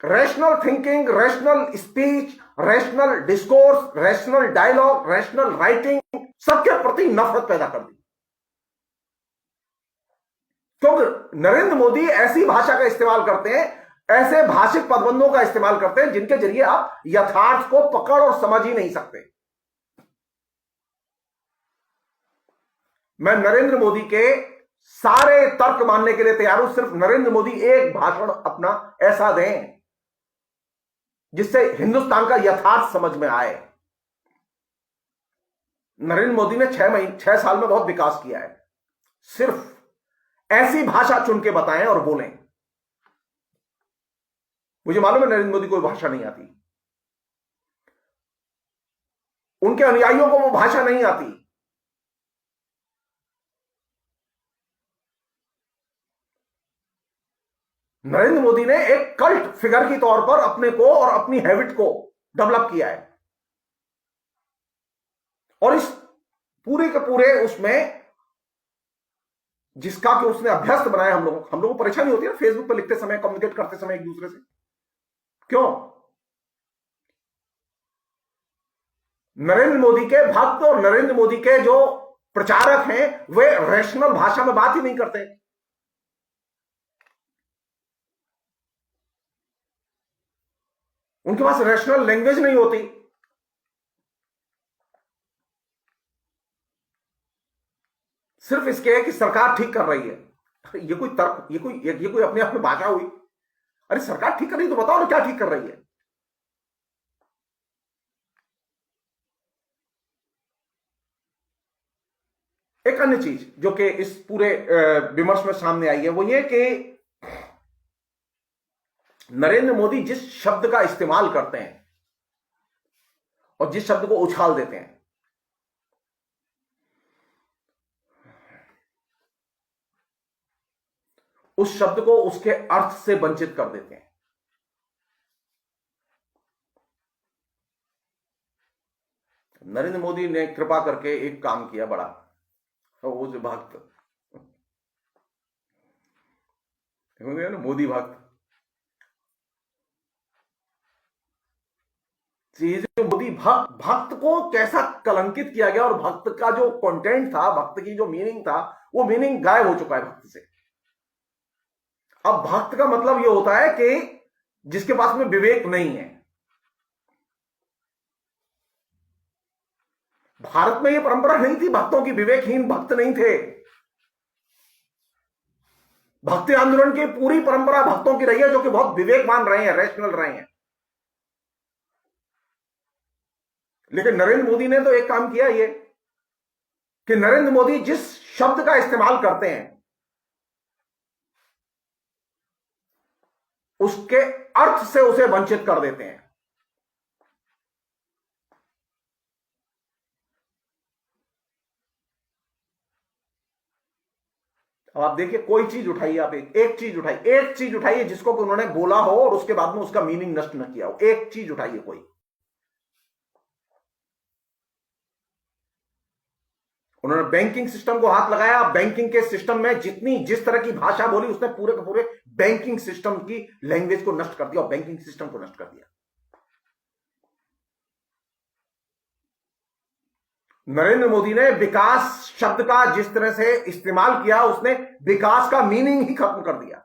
Rational thinking, rational speech, rational discourse, rational dialogue, rational writing, सबके प्रति नफरत पैदा कर दी। क्योंकि नरेंद्र मोदी ऐसी भाषा का इस्तेमाल करते हैं, ऐसे भाषिक पदबंधों का इस्तेमाल करते हैं जिनके जरिए आप यथार्थ को पकड़ और समझ ही नहीं सकते। मैं नरेंद्र मोदी के सारे तर्क मानने के लिए तैयार हूं, सिर्फ नरेंद्र मोदी एक भाषण अपना ऐसा दें जिससे हिंदुस्तान का यथार्थ समझ में आए। नरेंद्र मोदी ने 6 साल में बहुत विकास किया है, सिर्फ ऐसी भाषा चुन के बताएं और बोलें। मुझे मालूम है नरेंद्र मोदी को भाषा नहीं आती, उनके अनुयायियों को वो भाषा नहीं आती। नरेंद्र मोदी ने एक कल्ट फिगर की तौर पर अपने को और अपनी हैबिट को डेवलप किया है, और इस पूरे के पूरे उसमें जिसका कि उसने अभ्यस्त बनाया, हम लोगों को परेशानी होती है फेसबुक पर लिखते समय, कम्युनिकेट करते समय एक दूसरे से। क्यों? नरेंद्र मोदी के भक्त और नरेंद्र मोदी के जो प्रचारक हैं वे रैशनल भाषा में बात ही नहीं करते। उनके पास रैशनल लैंग्वेज नहीं होती। सिर्फ इसके है कि सरकार ठीक कर रही है। ये कोई तर्क, ये कोई अपने आप में भाषा हुई? अरे सरकार ठीक कर रही है तो बताओ ना क्या ठीक कर रही है। एक अन्य चीज जो कि इस पूरे विमर्श में सामने आई है वो ये कि नरेंद्र मोदी जिस शब्द का इस्तेमाल करते हैं और जिस शब्द को उछाल देते हैं, उस शब्द को उसके अर्थ से वंचित कर देते हैं। नरेंद्र मोदी ने कृपा करके एक काम किया बड़ा, वो जो भक्त, मोदी भक्त, जो मोदी भक्त को कैसा कलंकित किया गया, और भक्त का जो कंटेंट था, भक्त की जो मीनिंग था, वो मीनिंग गायब हो चुका है भक्त से। अब भक्त का मतलब ये होता है कि जिसके पास में विवेक नहीं है। भारत में ये परंपरा नहीं थी भक्तों की, विवेकहीन भक्त नहीं थे। भक्ति आंदोलन की पूरी परंपरा भक्तों की रही है जो कि बहुत विवेकवान रहे हैं, रैशनल रहे हैं। लेकिन नरेंद्र मोदी ने तो एक काम किया ये कि नरेंद्र मोदी जिस शब्द का इस्तेमाल करते हैं उसके अर्थ से उसे वंचित कर देते हैं। अब आप देखिए, कोई चीज उठाइए, आप एक चीज उठाइए जिसको कि उन्होंने बोला हो और उसके बाद में उसका मीनिंग नष्ट न किया हो। एक चीज उठाइए कोई। उन्होंने बैंकिंग सिस्टम को हाथ लगाया, बैंकिंग के सिस्टम में जिस तरह की भाषा बोली उसने पूरे के पूरे बैंकिंग सिस्टम की लैंग्वेज को नष्ट कर दिया और बैंकिंग सिस्टम को नष्ट कर दिया। नरेंद्र मोदी ने विकास शब्द का जिस तरह से इस्तेमाल किया, उसने विकास का मीनिंग ही खत्म कर दिया।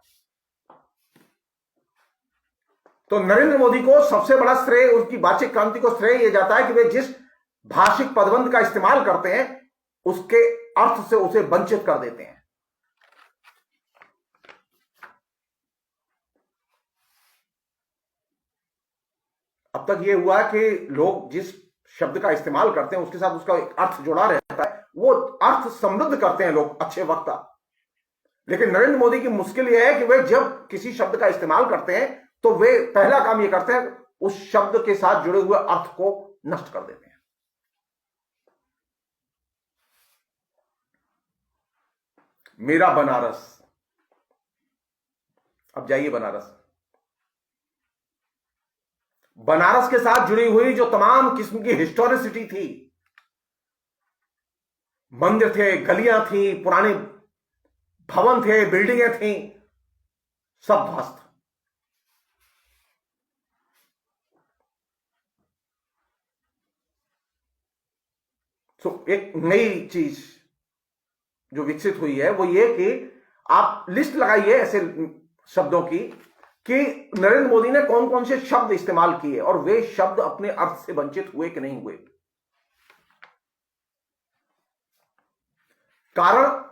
तो नरेंद्र मोदी को सबसे बड़ा श्रेय, उसकी भाषिक क्रांति को श्रेय यह जाता है कि वे जिस भाषिक पदबंध का इस्तेमाल करते हैं उसके अर्थ से उसे वंचित कर देते हैं। अब तक यह हुआ कि लोग जिस शब्द का इस्तेमाल करते हैं उसके साथ उसका एक अर्थ जुड़ा रहता है, वो अर्थ समृद्ध करते हैं लोग, अच्छे वक्ता। लेकिन नरेंद्र मोदी की मुश्किल यह है कि वे जब किसी शब्द का इस्तेमाल करते हैं तो वे पहला काम यह करते हैं उस शब्द के साथ जुड़े हुए अर्थ को नष्ट कर देते हैं। मेरा बनारस, अब जाइए बनारस के साथ जुड़ी हुई जो तमाम किस्म की हिस्टोरिसिटी थी, मंदिर थे, गलियां थी, पुराने भवन थे, बिल्डिंगें थी, सब ध्वस्त। तो एक नई चीज जो विकसित हुई है वो ये कि आप लिस्ट लगाइए ऐसे शब्दों की कि नरेंद्र मोदी ने कौन कौन से शब्द इस्तेमाल किए और वे शब्द अपने अर्थ से वंचित हुए कि नहीं हुए। कारण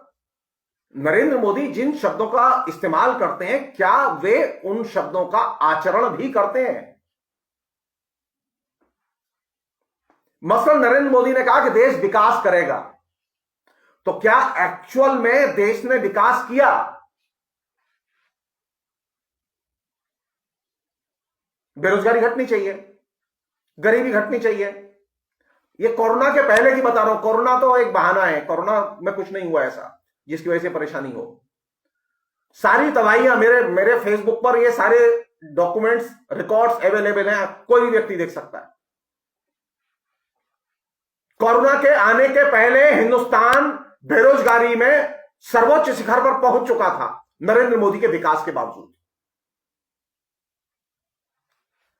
नरेंद्र मोदी जिन शब्दों का इस्तेमाल करते हैं क्या वे उन शब्दों का आचरण भी करते हैं। मसलन नरेंद्र मोदी ने कहा कि देश विकास करेगा, तो क्या एक्चुअल में देश ने विकास किया? बेरोजगारी घटनी चाहिए, गरीबी घटनी चाहिए। ये कोरोना के पहले की बता रहा हूं, कोरोना तो एक बहाना है, कोरोना में कुछ नहीं हुआ ऐसा जिसकी वजह से परेशानी हो। सारी दवाइयां मेरे फेसबुक पर ये सारे डॉक्यूमेंट्स रिकॉर्ड्स अवेलेबल हैं, कोई भी व्यक्ति देख सकता है। कोरोना के आने के पहले हिंदुस्तान बेरोजगारी में सर्वोच्च शिखर पर पहुंच चुका था नरेंद्र मोदी के विकास के बावजूद।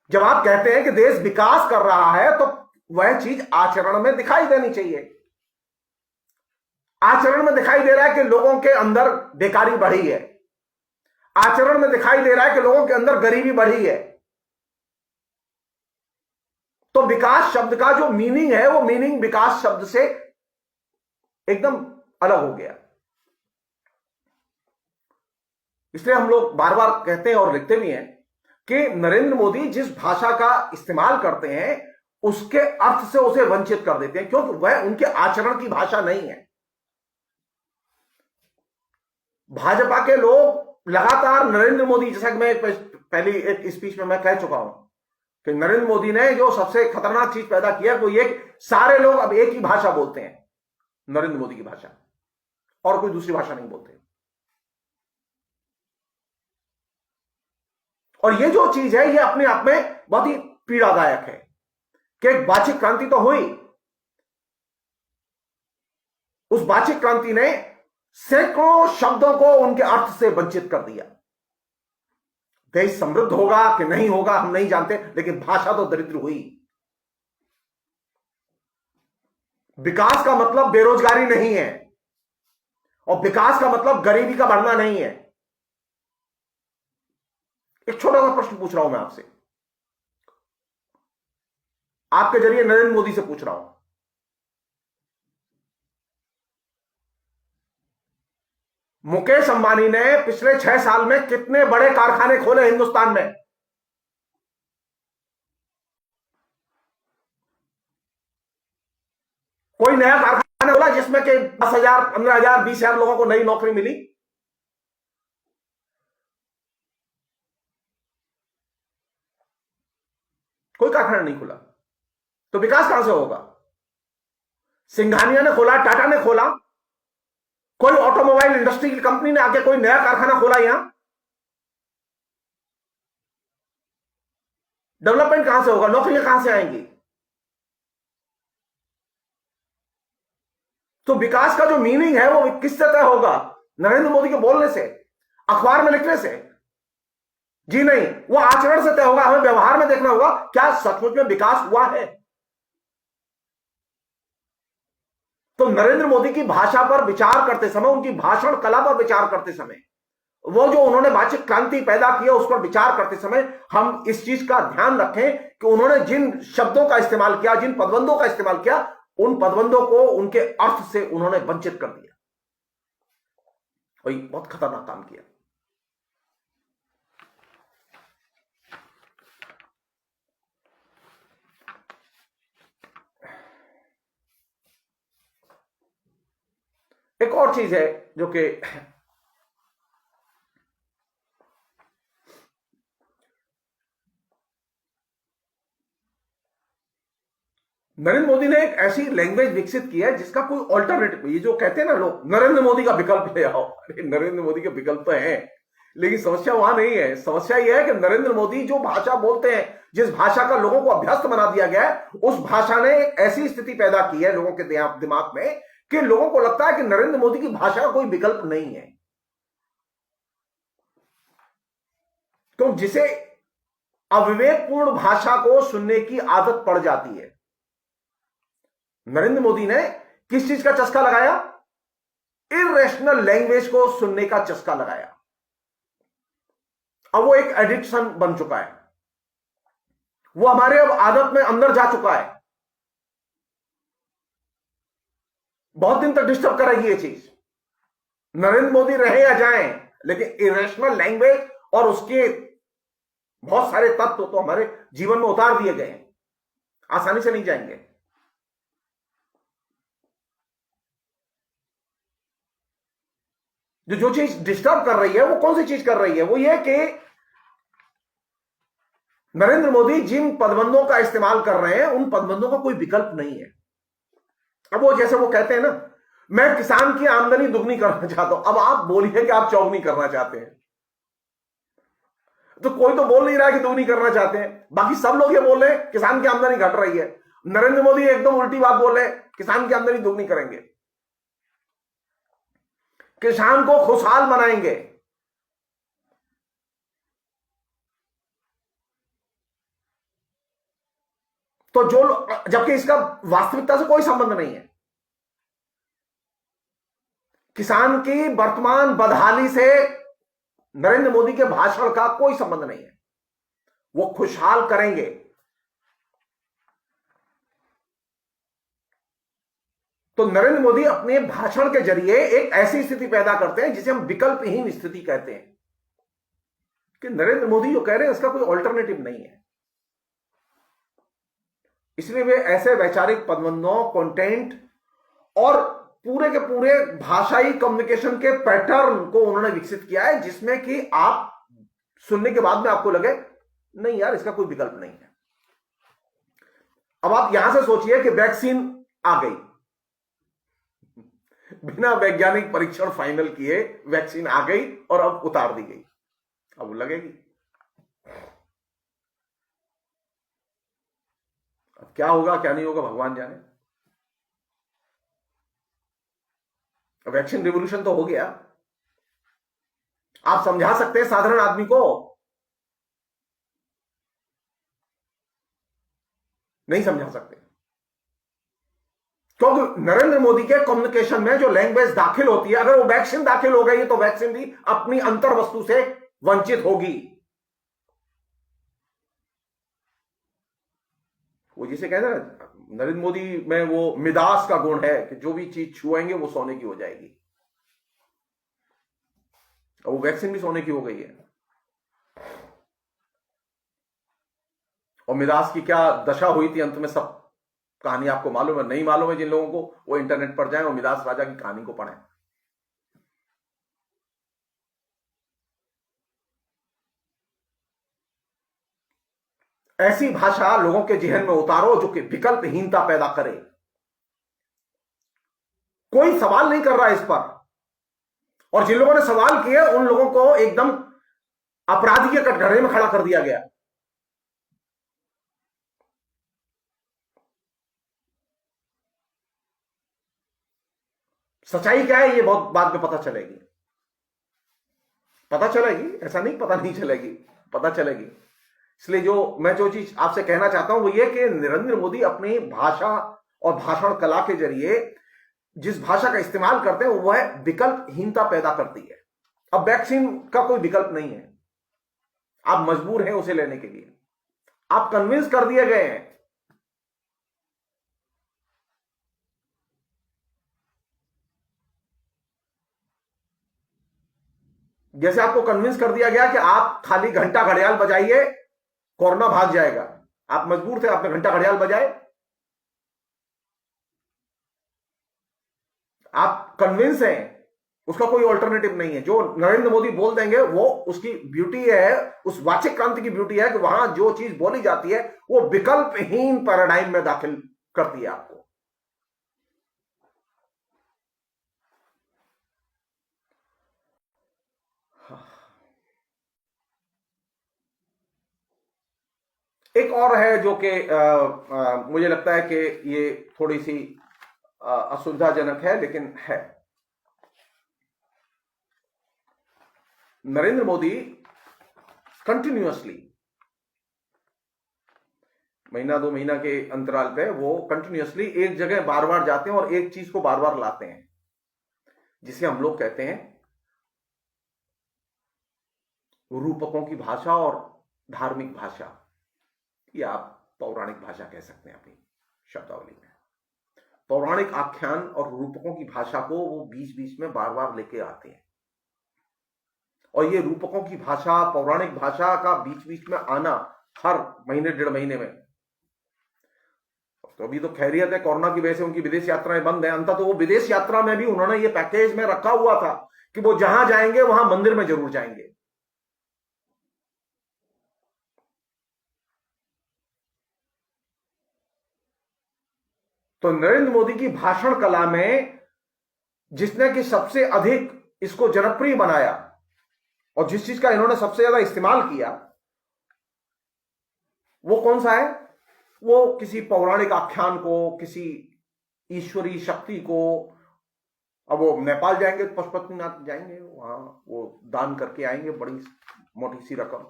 जब आप कहते हैं कि देश विकास कर रहा है तो वह चीज आचरण में दिखाई देनी चाहिए। आचरण में दिखाई दे रहा है कि लोगों के अंदर बेकारी बढ़ी है, आचरण में दिखाई दे रहा है कि लोगों के अंदर गरीबी बढ़ी है। तो विकास शब्द का जो मीनिंग है वो मीनिंग विकास शब्द से एकदम अलग हो गया। इसलिए हम लोग बार बार कहते हैं और लिखते भी हैं कि नरेंद्र मोदी जिस भाषा का इस्तेमाल करते हैं उसके अर्थ से उसे वंचित कर देते हैं, क्योंकि वह उनके आचरण की भाषा नहीं है। भाजपा के लोग लगातार नरेंद्र मोदी, जैसा कि मैं पहली एक स्पीच में मैं कह चुका हूं कि नरेंद्र मोदी ने जो सबसे खतरनाक चीज पैदा किया वो ये सारे लोग अब एक ही भाषा बोलते हैं, नरेंद्र मोदी की भाषा, और कोई दूसरी भाषा नहीं बोलते। और ये जो चीज है ये अपने आप में बहुत ही पीड़ादायक है कि एक वाचिक क्रांति तो हुई, उस वाचिक क्रांति ने सैकड़ों शब्दों को उनके अर्थ से वंचित कर दिया। देश समृद्ध होगा कि नहीं होगा हम नहीं जानते, लेकिन भाषा तो दरिद्र हुई। विकास का मतलब बेरोजगारी नहीं है और विकास का मतलब गरीबी का बढ़ना नहीं है। एक छोटा सा प्रश्न पूछ रहा हूं मैं आपसे, आपके जरिए नरेंद्र मोदी से पूछ रहा हूं, मुकेश अंबानी ने पिछले 6 साल में कितने बड़े कारखाने खोले हिंदुस्तान में? कोई नया कारखाना खोला जिसमें कि 10,000, 15,000, 20,000 लोगों को नई नौकरी मिली? कोई कारखाना नहीं खुला, तो विकास कहां से होगा? सिंघानिया ने खोला, टाटा ने खोला, कोई ऑटोमोबाइल इंडस्ट्री की कंपनी ने आके कोई नया कारखाना खोला? यहां डेवलपमेंट कहां से होगा? नौकरियां कहां से आएंगी? तो विकास का जो मीनिंग है वो किससे तय होगा? नरेंद्र मोदी के बोलने से, अखबार में लिखने से? जी नहीं, वो आचरण से तय होगा। हमें व्यवहार में देखना होगा क्या सचमुच में विकास हुआ है। तो नरेंद्र मोदी की भाषा पर विचार करते समय, उनकी भाषण कला पर विचार करते समय, वो जो उन्होंने वाचिक क्रांति पैदा किया उस पर विचार करते समय हम इस चीज का ध्यान रखें कि उन्होंने जिन शब्दों का इस्तेमाल किया, जिन पदबंधों का इस्तेमाल किया, उन पदबंधों को उनके अर्थ से उन्होंने वंचित कर दिया। वही बहुत खतरनाक काम किया। एक और चीज है जो कि नरेंद्र मोदी ने एक ऐसी लैंग्वेज विकसित की है जिसका कोई ऑल्टरनेटिव, ये जो कहते हैं ना लोग नरेंद्र मोदी का विकल्प ले आओ, अरे नरेंद्र मोदी के विकल्प तो है, लेकिन समस्या वहां नहीं है। समस्या यह है कि नरेंद्र मोदी जो भाषा बोलते हैं, जिस भाषा का लोगों को अभ्यस्त बना दिया गया है, उस भाषा ने एक ऐसी स्थिति पैदा की है लोगों के दिमाग में कि लोगों को लगता है कि नरेंद्र मोदी की भाषा का कोई विकल्प नहीं है। तो जिसे अविवेकपूर्ण भाषा को सुनने की आदत पड़ जाती है। नरेंद्र मोदी ने किस चीज का चस्का लगाया? इरेशनल लैंग्वेज को सुनने का चस्का लगाया। अब वो एक एडिक्शन बन चुका है, वो हमारे अब आदत में अंदर जा चुका है। बहुत दिन तक डिस्टर्ब करेगी ये चीज। नरेंद्र मोदी रहे या जाएं, लेकिन इरेशनल लैंग्वेज और उसके बहुत सारे तत्व तो हमारे जीवन में उतार दिए गए हैं, आसानी से नहीं जाएंगे। जो चीज डिस्टर्ब कर रही है वो कौन सी चीज कर रही है? वो ये कि नरेंद्र मोदी जिन पदबंधों का इस्तेमाल कर रहे हैं उन पदबंधों का कोई विकल्प नहीं है। अब वो जैसे वो कहते हैं ना, मैं किसान की आमदनी दुगनी करना चाहता हूं। अब आप बोलिए कि आप चौगुनी करना चाहते हैं, तो कोई तो बोल नहीं रहा है कि दुगनी करना चाहते हैं, बाकी सब लोग ये बोल रहे हैं किसान की आमदनी घट रही है। नरेंद्र मोदी एकदम उल्टी बात बोल रहे हैं, किसान की आमदनी दुगनी करेंगे, किसान को खुशहाल बनाएंगे। तो जो, जबकि इसका वास्तविकता से कोई संबंध नहीं है। किसान की वर्तमान बदहाली से नरेंद्र मोदी के भाषण का कोई संबंध नहीं है। वो खुशहाल करेंगे। तो नरेंद्र मोदी अपने भाषण के जरिए एक ऐसी स्थिति पैदा करते हैं जिसे हम विकल्पहीन स्थिति कहते हैं, कि नरेंद्र मोदी जो कह रहे हैं उसका कोई ऑल्टरनेटिव नहीं है। इसलिए वे ऐसे वैचारिक पदबंधों, कंटेंट और पूरे के पूरे भाषाई कम्युनिकेशन के पैटर्न को उन्होंने विकसित किया है, जिसमें कि आप सुनने के बाद में आपको लगे नहीं यार, इसका कोई विकल्प नहीं है। अब आप यहां से सोचिए कि वैक्सीन आ गई, बिना वैज्ञानिक परीक्षण फाइनल किए वैक्सीन आ गई और अब उतार दी गई। अब लगेगी, अब क्या होगा क्या नहीं होगा भगवान जाने। वैक्सीन रिवॉल्यूशन तो हो गया, आप समझा सकते हैं साधारण आदमी को? नहीं समझा सकते, क्योंकि नरेंद्र मोदी के कम्युनिकेशन में जो लैंग्वेज दाखिल होती है, अगर वो वैक्सीन दाखिल हो गई है तो वैक्सीन भी अपनी अंतर वस्तु से वंचित होगी। वो जिसे कहते हैं ना, नरेंद्र मोदी में वो मिदास का गुण है कि जो भी चीज छुएंगे वो सोने की हो जाएगी। और वो वैक्सीन भी सोने की हो गई है। और मिदास की क्या दशा हुई थी अंत में, सब कहानी आपको मालूम है। नहीं मालूम है जिन लोगों को, वो इंटरनेट पर जाएं और मिदास राजा की कहानी को पढ़ें। ऐसी भाषा लोगों के जहन में उतारो जो कि विकल्पहीनता पैदा करे। कोई सवाल नहीं कर रहा है इस पर, और जिन लोगों ने सवाल किए उन लोगों को एकदम अपराधी के कटघरे में खड़ा कर दिया गया। सच्चाई क्या है ये बहुत बाद में पता चलेगी। पता चलेगी, ऐसा नहीं पता नहीं चलेगी, पता चलेगी। इसलिए जो चीज आपसे कहना चाहता हूं वो ये कि नरेंद्र मोदी अपनी भाषा और भाषण कला के जरिए जिस भाषा का इस्तेमाल करते हैं वह विकल्पहीनता पैदा करती है। अब वैक्सीन का कोई विकल्प नहीं है, आप मजबूर हैं उसे लेने के लिए, आप कन्विंस कर दिए गए हैं। जैसे आपको कन्विंस कर दिया गया कि आप खाली घंटा घड़ियाल बजाइए, कोरोना भाग जाएगा। आप मजबूर थे, आपने घंटा घड़ियाल बजाए, आप कन्विंस हैं, उसका कोई ऑल्टरनेटिव नहीं है। जो नरेंद्र मोदी बोल देंगे वो उसकी ब्यूटी है, उस वाचिक क्रांति की ब्यूटी है कि वहां जो चीज बोली जाती है वो विकल्पहीन पैराडाइम में दाखिल करती है आपको। एक और है जो कि मुझे लगता है कि ये थोड़ी सी असुविधाजनक है, लेकिन है। नरेंद्र मोदी कंटिन्यूअसली महीना 2 महीना के अंतराल पे वो कंटिन्यूअसली एक जगह बार बार जाते हैं और एक चीज को बार बार लाते हैं, जिसे हम लोग कहते हैं रूपकों की भाषा और धार्मिक भाषा, या आप पौराणिक भाषा कह सकते हैं अपनी शब्दावली में। पौराणिक आख्यान और रूपकों की भाषा को वो बीच बीच में बार बार लेके आते हैं, और ये रूपकों की भाषा, पौराणिक भाषा का बीच बीच में आना हर महीने 1.5 महीने में, तो अभी तो खैरियत है, कोरोना की वजह से उनकी विदेश यात्राएं बंद है। अंततः तो वो विदेश यात्रा में भी उन्होंने ये पैकेज में रखा हुआ था कि वो जहां जाएंगे वहां मंदिर में जरूर जाएंगे। तो नरेंद्र मोदी की भाषण कला में जिसने कि सबसे अधिक इसको जनप्रिय बनाया और जिस चीज का इन्होंने सबसे ज्यादा इस्तेमाल किया, वो कौन सा है? वो किसी पौराणिक आख्यान को, किसी ईश्वरीय शक्ति को। अब वो नेपाल जाएंगे, पशुपतिनाथ जाएंगे, वहां वो दान करके आएंगे बड़ी मोटी सी रकम।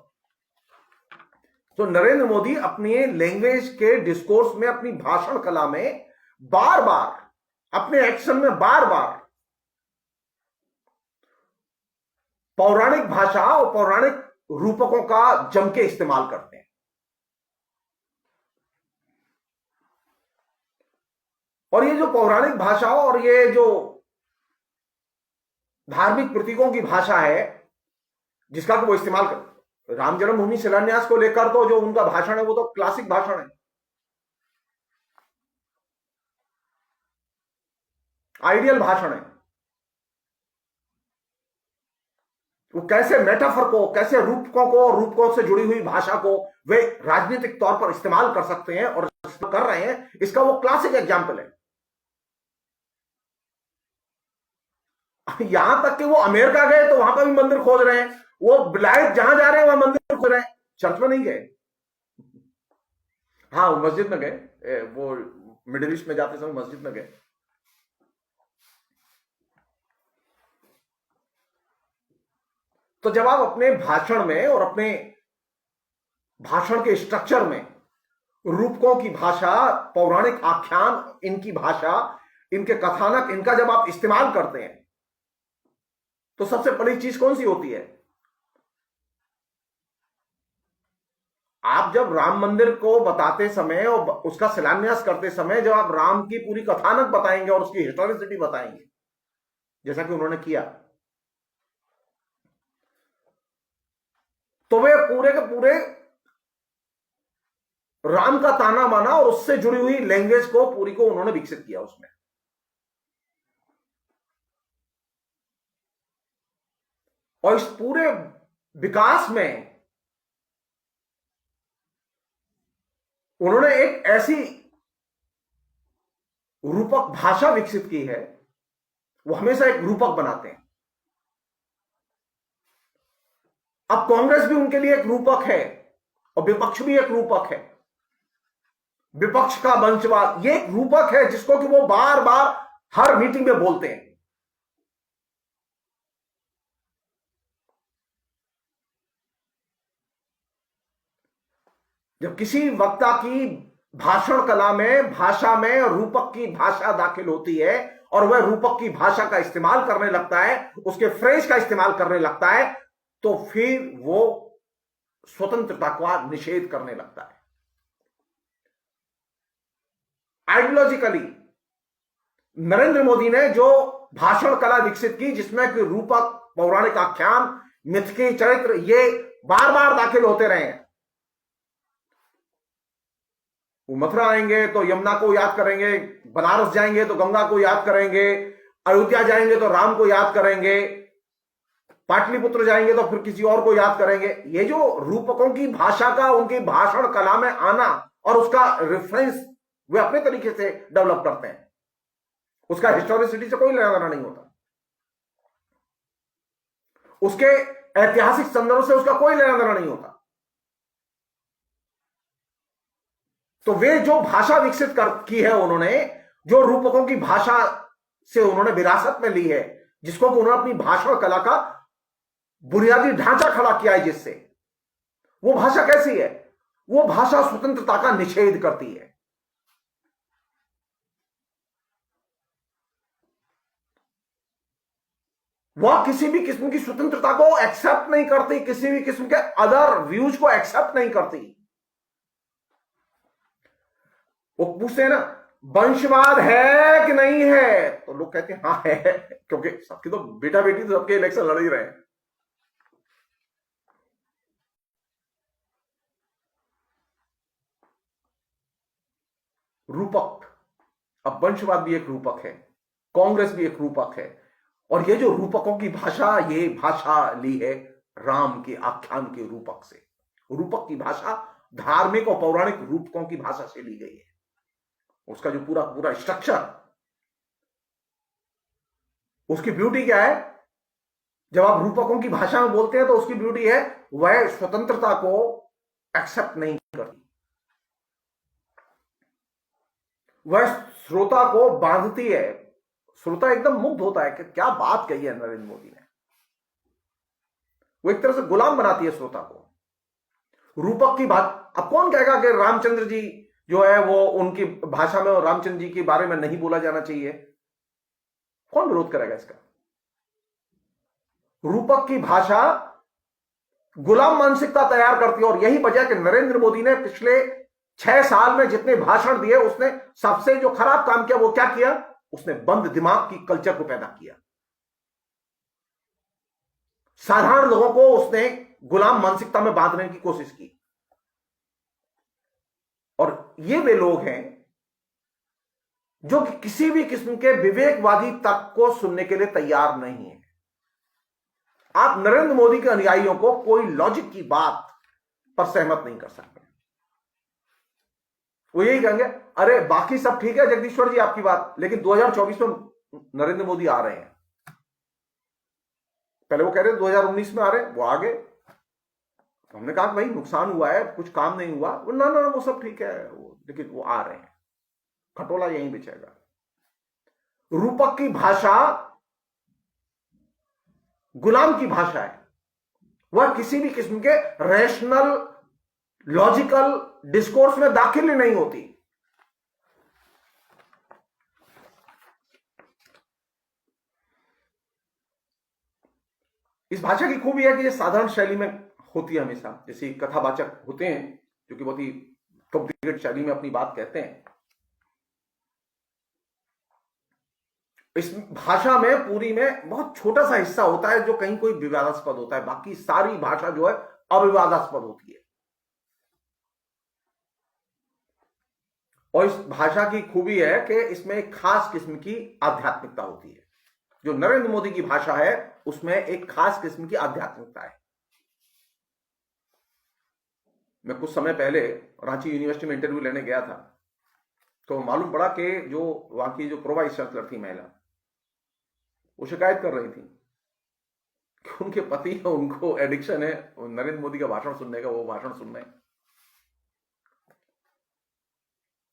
तो नरेंद्र मोदी अपनी लैंग्वेज के डिस्कोर्स में, अपनी भाषण कला में बार बार, अपने एक्शन में बार बार पौराणिक भाषा और पौराणिक रूपकों का जम के इस्तेमाल करते हैं। और ये जो पौराणिक भाषा और ये जो धार्मिक प्रतीकों की भाषा है जिसका वो इस्तेमाल कर, राम जन्मभूमि शिलान्यास को लेकर तो जो उनका भाषण है वो तो क्लासिक भाषण है, आइडियल भाषण है। वो कैसे मेटाफर को, कैसे रूपकों को और रूपकों से जुड़ी हुई भाषा को वे राजनीतिक तौर पर इस्तेमाल कर सकते हैं और कर रहे हैं, इसका वो क्लासिक एग्जाम्पल है। यहां तक कि वो अमेरिका गए तो वहां पर भी मंदिर खोज रहे हैं, वो विलायत जहां जा रहे हैं वहां मंदिर खोज रहे हैं, चर्च में नहीं गए। हाँ, वो मस्जिद में गए, वो मिडिल ईस्ट में जाते समय मस्जिद में गए। तो जब आप अपने भाषण में और अपने भाषण के स्ट्रक्चर में रूपकों की भाषा, पौराणिक आख्यान, इनकी भाषा, इनके कथानक, इनका जब आप इस्तेमाल करते हैं तो सबसे पहली चीज कौन सी होती है? आप जब राम मंदिर को बताते समय और उसका शिलान्यास करते समय जब आप राम की पूरी कथानक बताएंगे और उसकी हिस्टोरिसिटी बताएंगे, जैसा कि उन्होंने किया, तो वे पूरे के पूरे राम का ताना माना और उससे जुड़ी हुई लैंग्वेज को पूरी को उन्होंने विकसित किया उसमें। और इस पूरे विकास में उन्होंने एक ऐसी रूपक भाषा विकसित की है, वो हमेशा एक रूपक बनाते हैं। अब कांग्रेस भी उनके लिए एक रूपक है और विपक्ष भी एक रूपक है। विपक्ष का वंशवाद, ये एक रूपक है जिसको कि वो बार बार हर मीटिंग में बोलते हैं। जब किसी वक्ता की भाषण कला में, भाषा में रूपक की भाषा दाखिल होती है और वह रूपक की भाषा का इस्तेमाल करने लगता है, उसके फ्रेज का इस्तेमाल करने लगता है, तो फिर वो स्वतंत्रता का निषेध करने लगता है। आइडियोलॉजिकली नरेंद्र मोदी ने जो भाषण कला विकसित की, जिसमें कि रूपक, पौराणिक आख्यान, मिथ के चरित्र ये बार बार दाखिल होते रहे हैं। वो मथुरा आएंगे तो यमुना को याद करेंगे, बनारस जाएंगे तो गंगा को याद करेंगे, अयोध्या जाएंगे तो राम को याद करेंगे, पाटलिपुत्र जाएंगे तो फिर किसी और को याद करेंगे। ये जो रूपकों की भाषा का उनकी भाषण कला में आना और उसका रेफरेंस वे अपने तरीके से डेवलप करते हैं, उसका हिस्टोरिसिटी से कोई लेना देना नहीं होता, उसके ऐतिहासिक संदर्भ से उसका कोई लेना देना नहीं होता। तो वे जो भाषा विकसित की है उन्होंने, जो रूपकों की भाषा से उन्होंने विरासत में ली है, जिसको कि उन्होंने अपनी भाषण कला का बुनियादी ढांचा खड़ा किया है, जिससे वो भाषा कैसी है? वो भाषा स्वतंत्रता का निषेध करती है। वह किसी भी किस्म की स्वतंत्रता को एक्सेप्ट नहीं करती, किसी भी किस्म के अदर व्यूज को एक्सेप्ट नहीं करती। वो पूछते हैं ना वंशवाद है कि नहीं है, तो लोग कहते हैं हाँ है, क्योंकि सबकी तो बेटा बेटी तो सबके इलेक्शन लड़ ही रहे हैं। रूपक, अब वंशवाद भी एक रूपक है, कांग्रेस भी एक रूपक है, और ये जो रूपकों की भाषा, ये भाषा ली है राम के आख्यान के रूपक से। रूपक की भाषा धार्मिक और पौराणिक रूपकों की भाषा से ली गई है। उसका जो पूरा पूरा स्ट्रक्चर, उसकी ब्यूटी क्या है? जब आप रूपकों की भाषा में बोलते हैं तो उसकी ब्यूटी है वह स्वतंत्रता को एक्सेप्ट नहीं करती, वह श्रोता को बांधती है। श्रोता एकदम मुग्ध होता है कि क्या बात कही है नरेंद्र मोदी ने। वो एक तरह से गुलाम बनाती है श्रोता को। रूपक की बात, अब कौन कहेगा कि रामचंद्र जी जो है वो उनकी भाषा में और रामचंद्र जी के बारे में नहीं बोला जाना चाहिए? कौन विरोध करेगा इसका? रूपक की भाषा गुलाम मानसिकता तैयार करती है, और यही वजह कि नरेंद्र मोदी ने पिछले 6 साल में जितने भाषण दिए, उसने सबसे जो खराब काम किया वो क्या किया? उसने बंद दिमाग की कल्चर को पैदा किया। साधारण लोगों को उसने गुलाम मानसिकता में बांधने की कोशिश की, और ये वे लोग हैं जो किसी भी किस्म के विवेकवादी तर्क को सुनने के लिए तैयार नहीं है। आप नरेंद्र मोदी के अनुयायियों को कोई लॉजिक की बात पर सहमत नहीं कर सकते। वो यही कहेंगे अरे बाकी सब ठीक है जगदीश्वर जी आपकी बात, लेकिन 2024 में नरेंद्र मोदी आ रहे हैं। पहले वो कह रहे 2019 में आ रहे हैं, वो आ गए। हमने कहा भाई नुकसान हुआ है, कुछ काम नहीं हुआ, वो ना वो सब ठीक है, लेकिन वो आ रहे हैं, खटोला यहीं बिछेगा। रूपक की भाषा गुलाम की भाषा है, वह किसी भी किस्म के रैशनल लॉजिकल डिस्कोर्स में दाखिल ही नहीं होती। इस भाषा की खूबी है कि ये साधारण शैली में होती है हमेशा, जैसे कथावाचक होते हैं जो कि बहुत ही कॉम्प्लिकेटेड शैली में अपनी बात कहते हैं। इस भाषा में पूरी में बहुत छोटा सा हिस्सा होता है जो कहीं कोई विवादास्पद होता है, बाकी सारी भाषा जो है अविवादास्पद होती है। और इस भाषा की खूबी है कि इसमें एक खास किस्म की आध्यात्मिकता होती है। जो नरेंद्र मोदी की भाषा है उसमें एक खास किस्म की आध्यात्मिकता है। मैं कुछ समय पहले रांची यूनिवर्सिटी में इंटरव्यू लेने गया था, तो मालूम पड़ा कि जो वहां की जो प्रो वाइस चांसलर थी महिला, वो शिकायत कर रही थी कि उनके पति है, उनको एडिक्शन है नरेंद्र मोदी का भाषण सुनने का, वो भाषण सुनने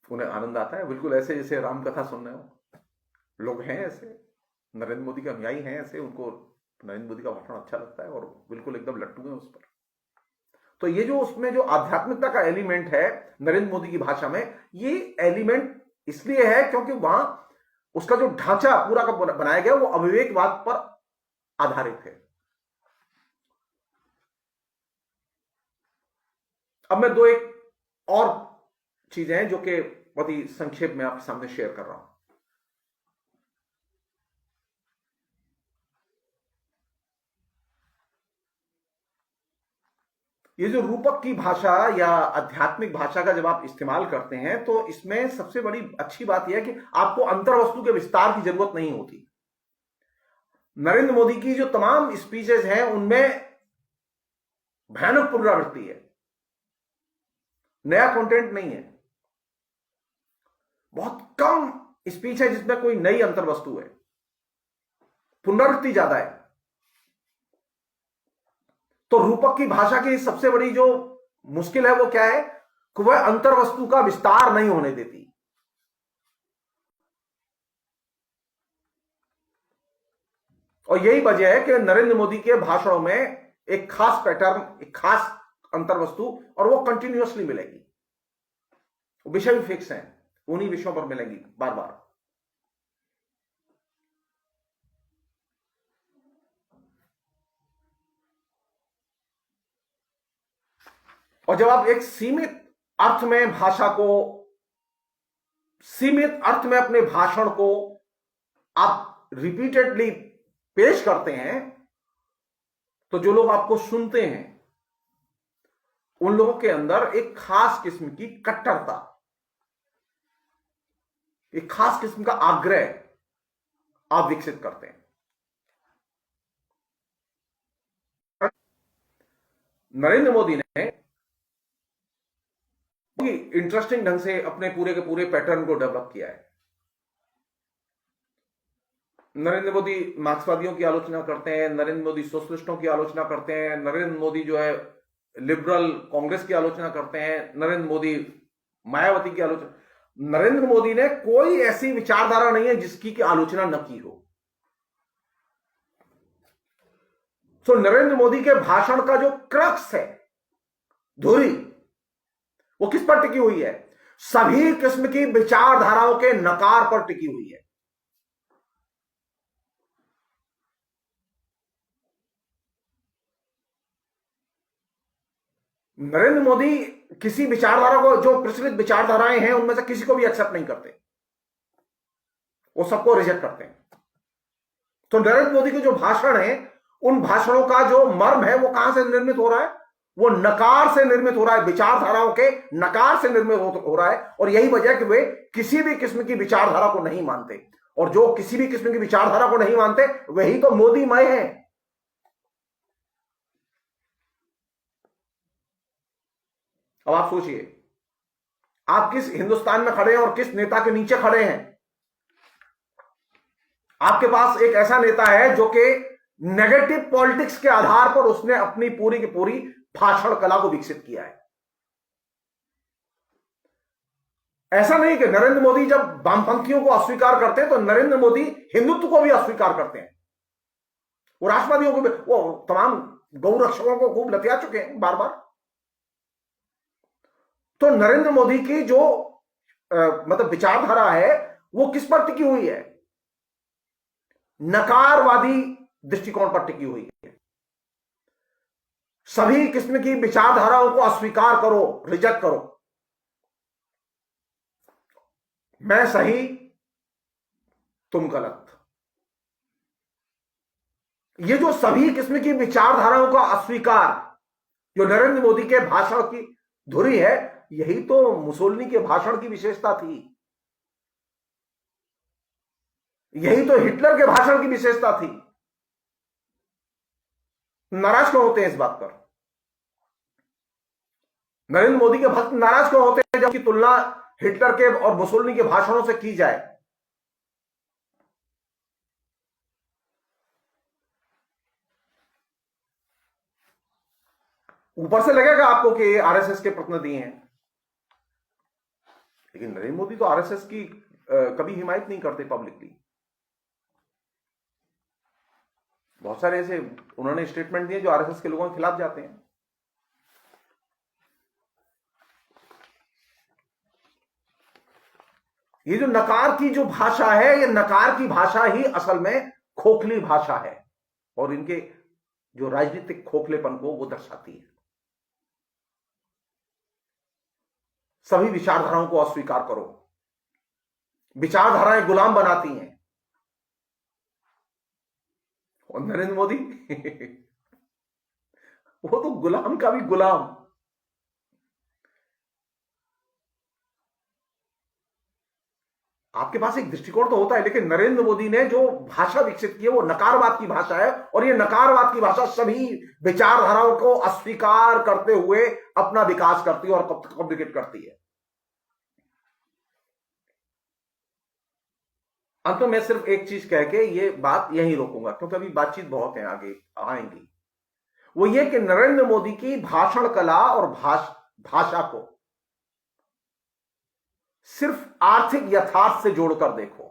उन्हें आनंद आता है, बिल्कुल ऐसे जैसे राम कथा सुनने हो। लोग हैं ऐसे, नरेंद्र मोदी के अनुयायी हैं ऐसे, उनको नरेंद्र मोदी का भाषण अच्छा लगता है और बिल्कुल एकदम लट्टू हैं उस पर। तो ये जो उसमें जो आध्यात्मिकता का एलिमेंट है नरेंद्र मोदी की भाषा में, ये एलिमेंट इसलिए है क्योंकि वहां उसका जो ढांचा पूरा का बनाया गया वो अविवेकवाद पर आधारित है। अब मैं दो एक और चीजें हैं जो कि बहुत ही संक्षेप में आपके सामने शेयर कर रहा हूं। ये जो रूपक की भाषा या आध्यात्मिक भाषा का जब आप इस्तेमाल करते हैं तो इसमें सबसे बड़ी अच्छी बात यह है कि आपको अंतर्वस्तु के विस्तार की जरूरत नहीं होती। नरेंद्र मोदी की जो तमाम स्पीचेस हैं उनमें भयानक पुनरावृत्ति है, नया कंटेंट नहीं है। बहुत कम स्पीच है जिसमें कोई नई अंतर्वस्तु है, पुनरावृत्ति ज्यादा है। तो रूपक की भाषा की सबसे बड़ी जो मुश्किल है वो क्या है कि वह अंतर्वस्तु का विस्तार नहीं होने देती। और यही वजह है कि नरेंद्र मोदी के भाषणों में एक खास पैटर्न, एक खास अंतर्वस्तु, और वो कंटिन्यूअसली मिलेगी। विषय भी फिक्स हैं, उन्हीं विषयों पर मिलेंगी बार बार। और जब आप एक सीमित अर्थ में भाषा को, सीमित अर्थ में अपने भाषण को आप रिपीटेडली पेश करते हैं, तो जो लोग आपको सुनते हैं उन लोगों के अंदर एक खास किस्म की कट्टरता, एक खास किस्म का आग्रह आप विकसित करते हैं। नरेंद्र मोदी ने इंटरेस्टिंग ढंग से अपने पूरे के पूरे पैटर्न को डेवलप किया है। नरेंद्र मोदी मार्क्सवादियों की आलोचना करते हैं, नरेंद्र मोदी सोशलिस्टों की आलोचना करते हैं, नरेंद्र मोदी जो है लिबरल कांग्रेस की आलोचना करते हैं, नरेंद्र मोदी मायावती की आलोचना। नरेंद्र मोदी ने कोई ऐसी विचारधारा नहीं है जिसकी की आलोचना न की हो। तो नरेंद्र मोदी के भाषण का जो क्रक्स है, धुरी, वो किस पर टिकी हुई है? सभी किस्म की विचारधाराओं के नकार पर टिकी हुई है। नरेंद्र मोदी किसी विचारधारा को, जो प्रचलित विचारधाराएं हैं उनमें से किसी को भी एक्सेप्ट नहीं करते, वो सबको रिजेक्ट करते हैं। तो नरेंद्र मोदी के जो भाषण है, उन भाषणों का जो मर्म है वो कहां से निर्मित हो रहा है? वो नकार से निर्मित हो रहा है, विचारधाराओं के नकार से निर्मित हो रहा है। और यही वजह कि वे किसी भी किस्म की विचारधारा को नहीं मानते, और जो किसी भी किस्म की विचारधारा को नहीं मानते वही तो मोदीमय है। अब आप सोचिए, आप किस हिंदुस्तान में खड़े हैं और किस नेता के नीचे खड़े हैं। आपके पास एक ऐसा नेता है जो कि नेगेटिव पॉलिटिक्स के आधार पर उसने अपनी पूरी की पूरी भाषण कला को विकसित किया है। ऐसा नहीं कि नरेंद्र मोदी जब वामपंथियों को अस्वीकार करते हैं तो नरेंद्र मोदी हिंदुत्व को भी अस्वीकार करते हैं। वो राष्ट्रवादियों को भी, वो तमाम गौरक्षकों को खूब लतिया चुके हैं बार बार। तो नरेंद्र मोदी की जो मतलब विचारधारा है वो किस पर टिकी हुई है? नकारवादी दृष्टिकोण पर टिकी हुई है। सभी किस्म की विचारधाराओं को अस्वीकार करो, रिजेक्ट करो। मैं सही, तुम गलत। ये जो सभी किस्म की विचारधाराओं का अस्वीकार, जो नरेंद्र मोदी के भाषण की धुरी है, यही तो मुसोलिनी के भाषण की विशेषता थी, यही तो हिटलर के भाषण की विशेषता थी। नाराज क्यों होते हैं इस बात पर? नरेंद्र मोदी के भक्त नाराज क्यों होते हैं जबकि तुलना हिटलर के और मुसोलिनी के भाषणों से की जाए? ऊपर से लगेगा आपको कि ये आरएसएस के प्रतिनिधि हैं, लेकिन नरेंद्र मोदी तो आरएसएस की कभी हिमायत नहीं करते पब्लिकली। बहुत सारे ऐसे उन्होंने स्टेटमेंट दिए जो आरएसएस के लोगों के खिलाफ जाते हैं। ये जो नकार की जो भाषा है, ये नकार की भाषा ही असल में खोखली भाषा है, और इनके जो राजनीतिक खोखलेपन को वो दर्शाती है। सभी विचारधाराओं को अस्वीकार करो। विचारधाराएं गुलाम बनाती हैं, और नरेंद्र मोदी वो तो गुलाम का भी गुलाम। आपके पास एक दृष्टिकोण तो होता है, लेकिन नरेंद्र मोदी ने जो भाषा विकसित की है वो नकारवाद की भाषा है, और ये नकारवाद की भाषा सभी विचारधाराओं को अस्वीकार करते हुए अपना विकास करती है और कम्युनिकेट करती है। अंत में मैं सिर्फ एक चीज कह के ये बात यहीं रोकूंगा, क्योंकि अभी बातचीत बहुत है, आगे आएंगी। वो ये कि नरेंद्र मोदी की भाषण कला और भाषा को सिर्फ आर्थिक यथार्थ से जोड़कर देखो।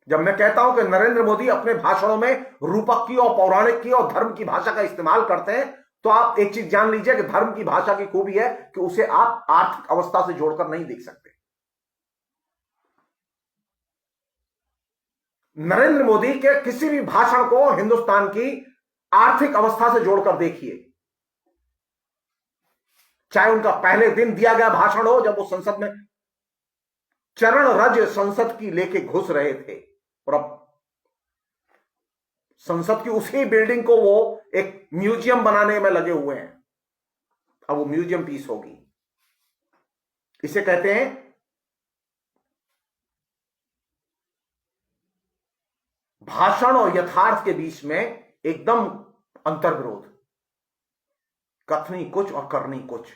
जब मैं कहता हूं कि नरेंद्र मोदी अपने भाषणों में रूपक की और पौराणिक की और धर्म की भाषा का इस्तेमाल करते हैं, तो आप एक चीज जान लीजिए कि धर्म की भाषा की खूबी है कि उसे आप आर्थिक अवस्था से जोड़कर नहीं देख सकते। नरेंद्र मोदी के किसी भी भाषण को हिंदुस्तान की आर्थिक अवस्था से जोड़कर देखिए, चाहे उनका पहले दिन दिया गया भाषण हो जब वो संसद में चरण रज संसद की लेके घुस रहे थे, और अब संसद की उसी बिल्डिंग को वो एक म्यूजियम बनाने में लगे हुए हैं। अब वो म्यूजियम पीस होगी। इसे कहते हैं भाषण और यथार्थ के बीच में एकदम अंतर्विरोध, कथनी कुछ और करनी कुछ।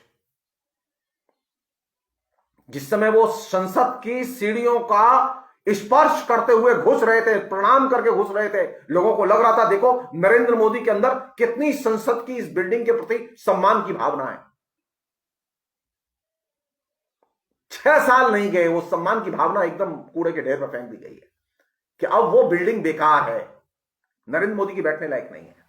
जिस समय वो संसद की सीढ़ियों का स्पर्श करते हुए घुस रहे थे, प्रणाम करके घुस रहे थे, लोगों को लग रहा था देखो नरेंद्र मोदी के अंदर कितनी संसद की इस बिल्डिंग के प्रति सम्मान की भावना है। 6 साल नहीं गए, वो सम्मान की भावना एकदम कूड़े के ढेर पर फेंक दी गई है कि अब वो बिल्डिंग बेकार है, नरेंद्र मोदी की बैठने लायक नहीं है।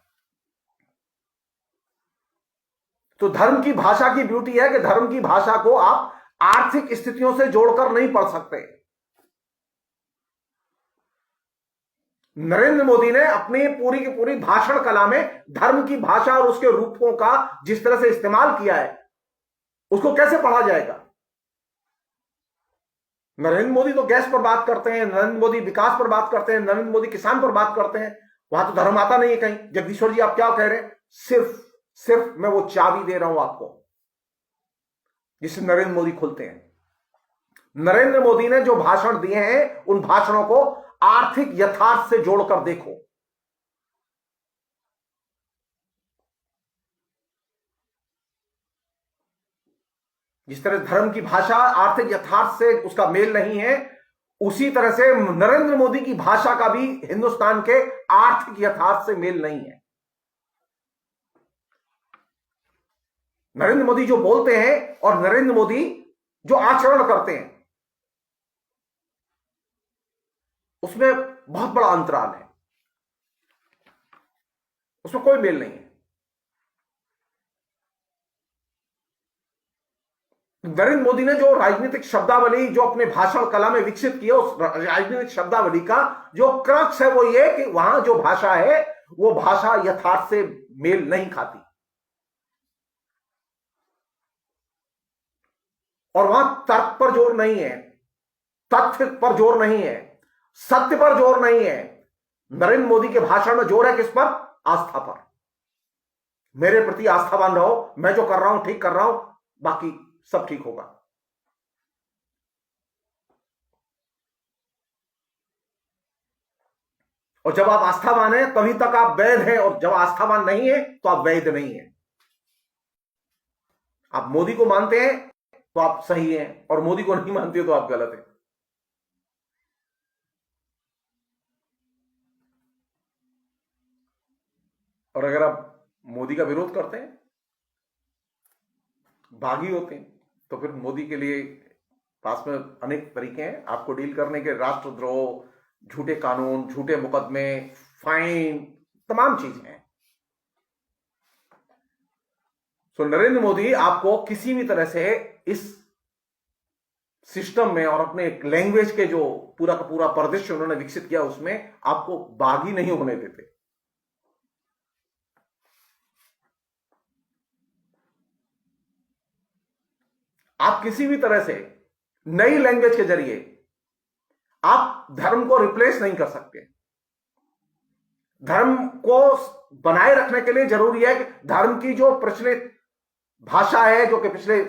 तो धर्म की भाषा की ब्यूटी है कि धर्म की भाषा को आप आर्थिक स्थितियों से जोड़कर नहीं पढ़ सकते। नरेंद्र मोदी ने अपनी पूरी की पूरी भाषण कला में धर्म की भाषा और उसके रूपों का जिस तरह से इस्तेमाल किया है, उसको कैसे पढ़ा जाएगा। नरेंद्र मोदी तो गैस पर बात करते हैं, नरेंद्र मोदी विकास पर बात करते हैं, नरेंद्र मोदी किसान पर बात करते हैं, वहां तो धर्म आता नहीं है कहीं। जगदीश्वर जी आप क्या कह रहे हैं? सिर्फ मैं वो चाबी दे रहा हूं आपको जिससे नरेंद्र मोदी खुलते हैं। नरेंद्र मोदी ने जो भाषण दिए हैं उन भाषणों को आर्थिक यथार्थ से जोड़कर देखो। जिस तरह धर्म की भाषा आर्थिक यथार्थ से उसका मेल नहीं है, उसी तरह से नरेंद्र मोदी की भाषा का भी हिंदुस्तान के आर्थिक यथार्थ से मेल नहीं है। नरेंद्र मोदी जो बोलते हैं और नरेंद्र मोदी जो आचरण करते हैं उसमें बहुत बड़ा अंतराल है, उसमें कोई मेल नहीं है। नरेंद्र मोदी ने जो राजनीतिक शब्दावली जो अपने भाषण कला में विकसित की है, उस राजनीतिक शब्दावली का जो क्रक्स है वो ये कि वहां जो भाषा है वो भाषा यथार्थ से मेल नहीं खाती, और वहां तर्क पर जोर नहीं है, तथ्य पर जोर नहीं है, सत्य पर जोर नहीं है। नरेंद्र मोदी के भाषण में जोर है किस पर? आस्था पर। मेरे प्रति आस्थावान रहो, मैं जो कर रहा हूं ठीक कर रहा हूं, बाकी सब ठीक होगा। और जब आप आस्थावान हैं तभी तक आप वैध हैं, और जब आस्थावान नहीं है तो आप वैध नहीं है। आप मोदी को मानते हैं तो आप सही हैं, और मोदी को नहीं मानते तो आप गलत हैं। और अगर आप मोदी का विरोध करते हैं, बागी होते हैं, तो फिर मोदी के लिए पास में अनेक तरीके हैं आपको डील करने के। राष्ट्रद्रोह, झूठे कानून, झूठे मुकदमे, फाइन, तमाम चीजें हैं। तो नरेंद्र मोदी आपको किसी भी तरह से इस सिस्टम में और अपने लैंग्वेज के जो पूरा का पूरा परिदृश्य उन्होंने विकसित किया उसमें आपको बागी नहीं होने देते। आप किसी भी तरह से नई लैंग्वेज के जरिए आप धर्म को रिप्लेस नहीं कर सकते। धर्म को बनाए रखने के लिए जरूरी है कि धर्म की जो प्रचलित भाषा है, जो कि पिछले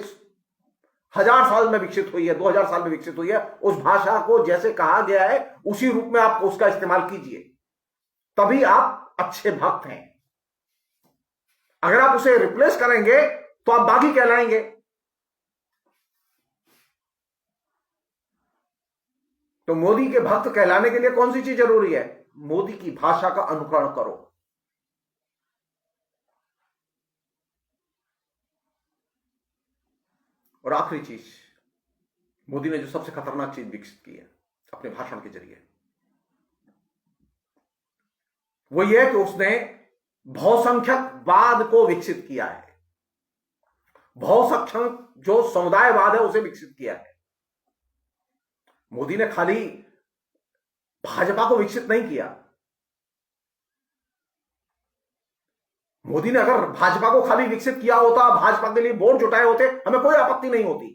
1000 साल में विकसित हुई है, 2000 साल में विकसित हुई है, उस भाषा को जैसे कहा गया है उसी रूप में आप उसका इस्तेमाल कीजिए, तभी आप अच्छे भक्त हैं। अगर आप उसे रिप्लेस करेंगे तो आप बागी कहलाएंगे। तो मोदी के भक्त कहलाने के लिए कौन सी चीज जरूरी है? मोदी की भाषा का अनुकरण करो। और आखिरी चीज, मोदी ने जो सबसे खतरनाक चीज विकसित की है अपने भाषण के जरिए, वो ये है कि उसने बहुसंख्यकवाद को विकसित किया है, बहुसंख्यक जो समुदायवाद है उसे विकसित किया है। मोदी ने खाली भाजपा को विकसित नहीं किया। मोदी ने अगर भाजपा को खाली विकसित किया होता, भाजपा के लिए वोट जुटाए होते, हमें कोई आपत्ति नहीं होती।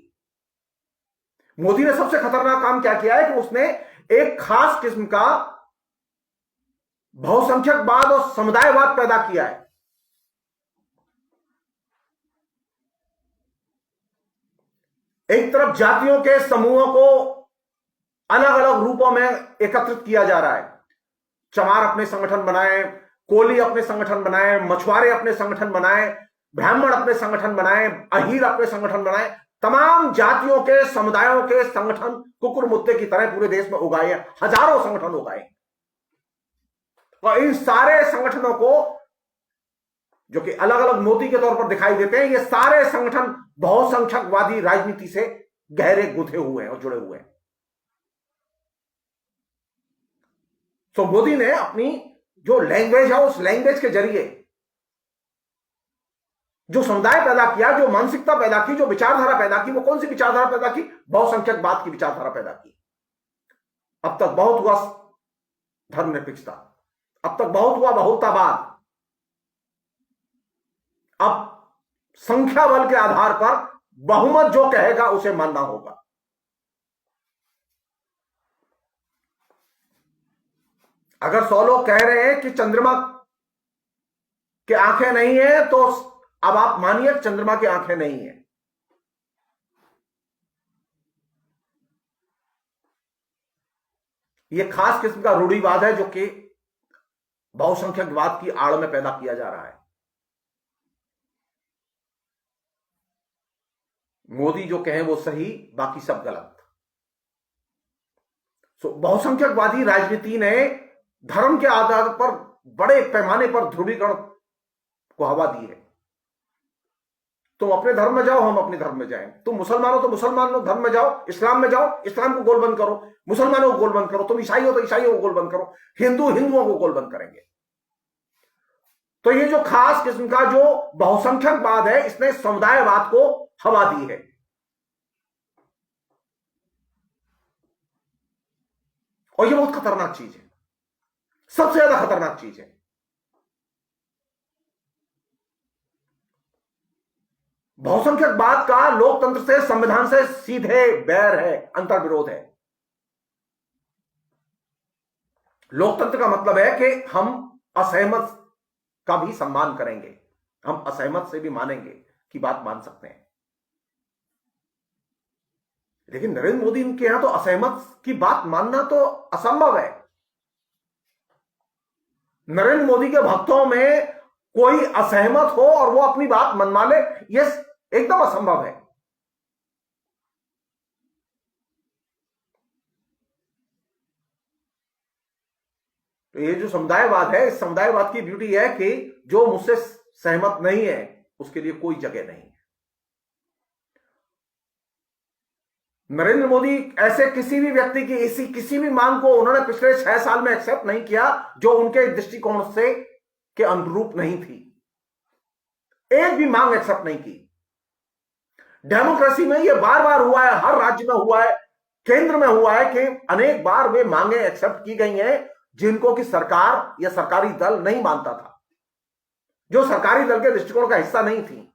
मोदी ने सबसे खतरनाक काम क्या किया है कि उसने एक खास किस्म का बहुसंख्यकवाद और समुदायवाद पैदा किया है। एक तरफ जातियों के समूहों को अलग अलग रूपों में एकत्रित किया जा रहा है। चमार अपने संगठन बनाए, कोली अपने संगठन बनाए, मछुआरे अपने संगठन बनाए, ब्राह्मण अपने संगठन बनाए, अहीर अपने संगठन बनाए। तमाम जातियों के समुदायों के संगठन कुकुर मुत्ते की तरह पूरे देश में उगाए, हजारों संगठन उगाए। और इन सारे संगठनों को, जो कि अलग अलग मोती के तौर पर दिखाई देते हैं, ये सारे संगठन बहुसंख्यकवादी राजनीति से गहरे गुंथे हुए हैं और जुड़े हुए हैं। तो मोदी ने अपनी जो लैंग्वेज है, उस लैंग्वेज के जरिए जो समुदाय पैदा किया, जो मानसिकता पैदा की, जो विचारधारा पैदा की, वो कौन सी विचारधारा पैदा की? बहुसंख्यकवाद की विचारधारा पैदा की। अब तक बहुत हुआ धर्मनिरपेक्षता, अब तक बहुत हुआ बहुलतावाद, अब संख्या बल के आधार पर बहुमत जो कहेगा उसे मानना होगा। अगर 100 लोग कह रहे हैं कि चंद्रमा की आंखें नहीं है, तो अब आप मानिए चंद्रमा की आंखें नहीं है। यह खास किस्म का रूढ़िवाद है जो कि बहुसंख्यकवाद की आड़ में पैदा किया जा रहा है। मोदी जो कहें वो सही, बाकी सब गलत। बहुसंख्यकवादी राजनीति ने धर्म के आधार पर बड़े पैमाने पर ध्रुवीकरण को हवा दी है। तुम अपने धर्म में जाओ, हम अपने धर्म में जाएं। तुम मुसलमान हो तो मुसलमान धर्म में जाओ, इस्लाम में जाओ, इस्लाम को गोलबंद करो, मुसलमानों को गोलबंद करो। तुम ईसाई हो तो ईसाइयों को गोलबंद करो, हिंदू हिंदुओं को गोलबंद करेंगे। तो ये जो खास किस्म का जो बहुसंख्यकवाद है, इसने समुदायवाद को हवा दी है। और ये बहुत खतरनाक चीज है, सबसे ज्यादा खतरनाक चीज है। बहुसंख्यकवाद का लोकतंत्र से, संविधान से सीधे बैर है, अंतर्विरोध है। लोकतंत्र का मतलब है कि हम असहमत का भी सम्मान करेंगे, हम असहमत से भी मानेंगे कि बात मान सकते हैं। लेकिन नरेंद्र मोदी के यहां तो असहमत की बात मानना तो असंभव है। नरेंद्र मोदी के भक्तों में कोई असहमत हो और वो अपनी बात मनवा ले, यह एकदम असंभव है। तो ये जो समुदायवाद है, इस समुदायवाद की ब्यूटी है कि जो मुझसे सहमत नहीं है उसके लिए कोई जगह नहीं है। नरेंद्र मोदी ऐसे किसी भी व्यक्ति की ऐसी किसी भी मांग को उन्होंने पिछले 6 साल में एक्सेप्ट नहीं किया जो उनके दृष्टिकोण से के अनुरूप नहीं थी। एक भी मांग एक्सेप्ट नहीं की। डेमोक्रेसी में यह बार बार हुआ है, हर राज्य में हुआ है, केंद्र में हुआ है कि अनेक बार वे मांगे एक्सेप्ट की गई हैं जिनको कि सरकार या सरकारी दल नहीं मानता था, जो सरकारी दल के दृष्टिकोण का हिस्सा नहीं थी।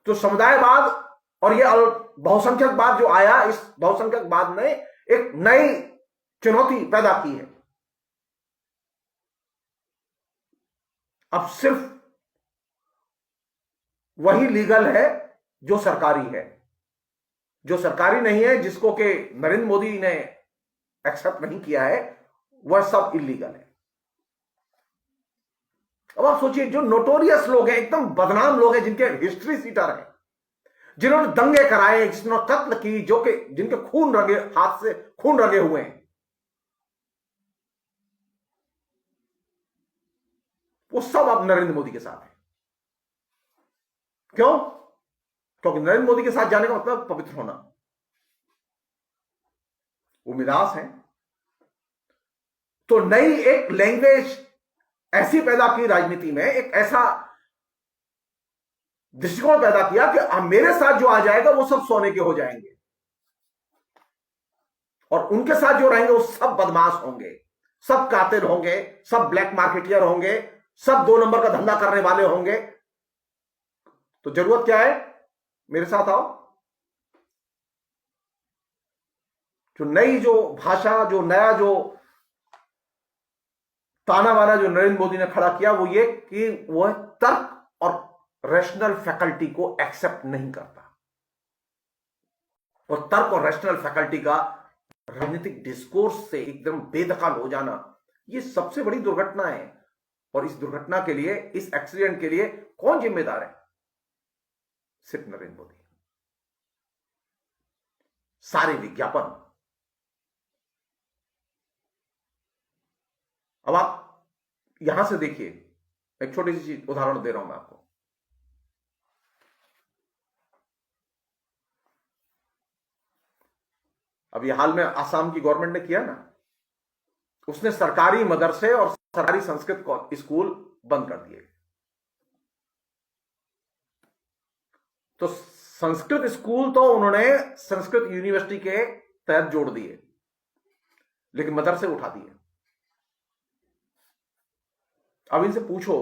तो समुदायवाद और यह बहुसंख्यकवाद जो आया, इस बहुसंख्यकवाद ने एक नई चुनौती पैदा की है। अब सिर्फ वही लीगल है जो सरकारी है, जो सरकारी नहीं है, जिसको कि नरेंद्र मोदी ने एक्सेप्ट नहीं किया है, वह सब इलीगल है। अब आप सोचिए, जो नोटोरियस लोग हैं, एकदम बदनाम लोग हैं, जिनके हिस्ट्री सीटर हैं, जिन्होंने दंगे कराए, जिन्होंने कत्ल की, जो कि जिनके खून रंगे, हाथ से खून रंगे हुए हैं, वो सब अब नरेंद्र मोदी के साथ है। क्यों? क्योंकि नरेंद्र मोदी के साथ जाने का मतलब पवित्र होना। वो मिरास है, तो नई एक लैंग्वेज ऐसी पैदा की राजनीति में, एक ऐसा दृष्टिकोण पैदा किया कि अब मेरे साथ जो आ जाएगा वो सब सोने के हो जाएंगे और उनके साथ जो रहेंगे वो सब बदमाश होंगे, सब कातिल होंगे, सब ब्लैक मार्केटियर होंगे, सब 2 नंबर का धंधा करने वाले होंगे। तो जरूरत क्या है, मेरे साथ आओ। जो नई जो भाषा, जो नया जो ताना बाना जो नरेंद्र मोदी ने खड़ा किया वो ये कि वह तर्क और रैशनल फैकल्टी को एक्सेप्ट नहीं करता, और तर्क और रैशनल फैकल्टी का राजनीतिक डिस्कोर्स से एकदम बेदखल हो जाना, ये सबसे बड़ी दुर्घटना है। और इस दुर्घटना के लिए, इस एक्सीडेंट के लिए कौन जिम्मेदार है? सिर्फ नरेंद्र मोदी। सारे विज्ञापन। अब आप यहां से देखिए, एक छोटी सी चीज उदाहरण दे रहा हूं मैं आपको। अभी हाल में आसाम की गवर्नमेंट ने किया ना, उसने सरकारी मदरसे और सरकारी संस्कृत स्कूल बंद कर दिए। तो संस्कृत स्कूल तो उन्होंने संस्कृत यूनिवर्सिटी के तहत जोड़ दिए, लेकिन मदरसे उठा दिए। अब इनसे पूछो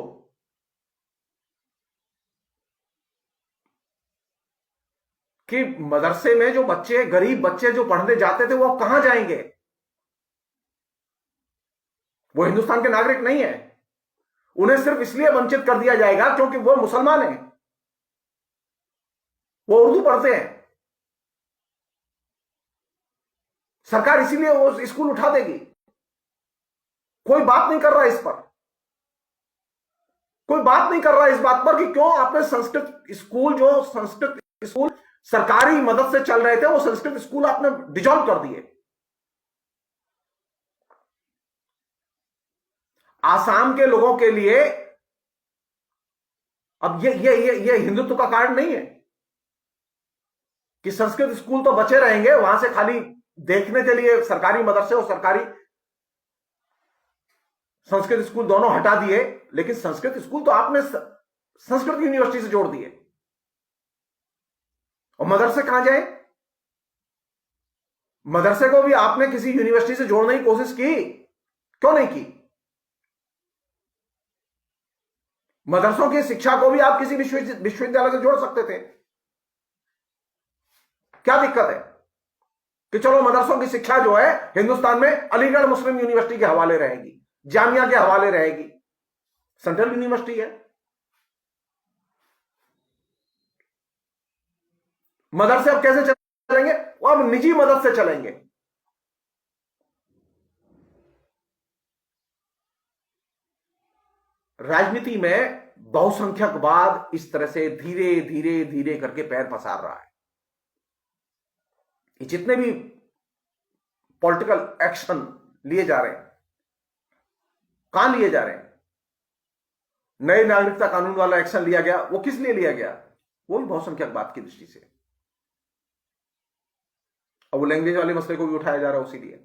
कि मदरसे में जो बच्चे, गरीब बच्चे जो पढ़ने जाते थे, वो कहां जाएंगे? वो हिंदुस्तान के नागरिक नहीं है। उन्हें सिर्फ इसलिए वंचित कर दिया जाएगा क्योंकि वो मुसलमान हैं, वो उर्दू पढ़ते हैं। सरकार इसीलिए वो स्कूल उठा देगी। कोई बात नहीं कर रहा इस पर, कोई बात नहीं कर रहा इस बात पर कि क्यों आपने संस्कृत स्कूल, जो संस्कृत स्कूल सरकारी मदद से चल रहे थे, वो संस्कृत स्कूल आपने डिजॉल्व कर दिए। आसाम के लोगों के लिए अब ये हिंदुत्व का कारण नहीं है कि संस्कृत स्कूल तो बचे रहेंगे, वहां से खाली देखने के लिए सरकारी मदरसे और सरकारी संस्कृत स्कूल दोनों हटा दिए, लेकिन संस्कृत स्कूल तो आपने संस्कृत यूनिवर्सिटी से जोड़ दिए। और मदरसे कहां जाए? मदरसे को भी आपने किसी यूनिवर्सिटी से जोड़ने की कोशिश की, क्यों नहीं की? मदरसों की शिक्षा को भी आप किसी विश्वविद्यालय से जोड़ सकते थे। क्या दिक्कत है कि चलो मदरसों की शिक्षा जो है हिंदुस्तान में अलीगढ़ मुस्लिम यूनिवर्सिटी के हवाले रहेगी, जामिया के हवाले रहेगी, सेंट्रल यूनिवर्सिटी है। मदरसे अब कैसे चलेंगे? वो अब निजी मदद से चलेंगे। राजनीति में बहुसंख्यकवाद इस तरह से धीरे धीरे धीरे करके पैर पसार रहा है। ये जितने भी पॉलिटिकल एक्शन लिए जा रहे हैं, कहां लिए जा रहे हैं? नए नागरिकता कानून वाला एक्शन लिया गया, वो किस लिए लिया गया? वो भी बहुसंख्यकवाद की दृष्टि से। अब वो लैंग्वेज वाले मसले को भी उठाया जा रहा है उसी लिए।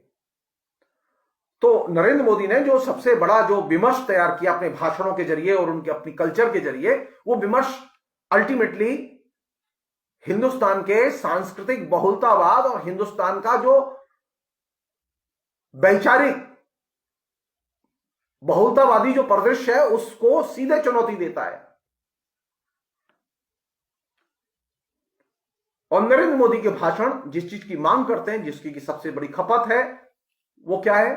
तो नरेंद्र मोदी ने जो सबसे बड़ा जो विमर्श तैयार किया अपने भाषणों के जरिए और उनके अपनी कल्चर के जरिए, वो विमर्श अल्टीमेटली हिंदुस्तान के सांस्कृतिक बहुलतावाद और हिंदुस्तान का जो वैचारिक बहुलतावादी जो परिदृश्य है उसको सीधे चुनौती देता है। और नरेंद्र मोदी के भाषण जिस चीज की मांग करते हैं, जिसकी की सबसे बड़ी खपत है, वो क्या है?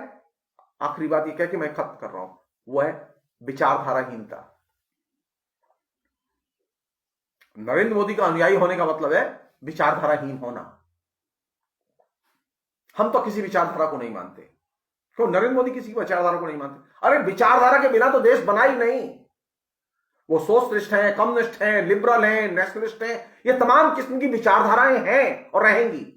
आखिरी बात ये कह के मैं खत्म कर रहा हूं, वो है विचारधाराहीनता। नरेंद्र मोदी का अनुयायी होने का मतलब है विचारधाराहीन होना। हम तो किसी विचारधारा को नहीं मानते। क्यों? नरेंद्र मोदी किसी की विचारधारा को नहीं मानते। अरे विचारधारा के बिना तो देश बना ही नहीं। वो सोशलिस्ट हैं, कम्युनिस्ट हैं, लिबरल हैं, नेशनलिस्ट हैं, ये तमाम किस्म की विचारधाराएं हैं और रहेंगी।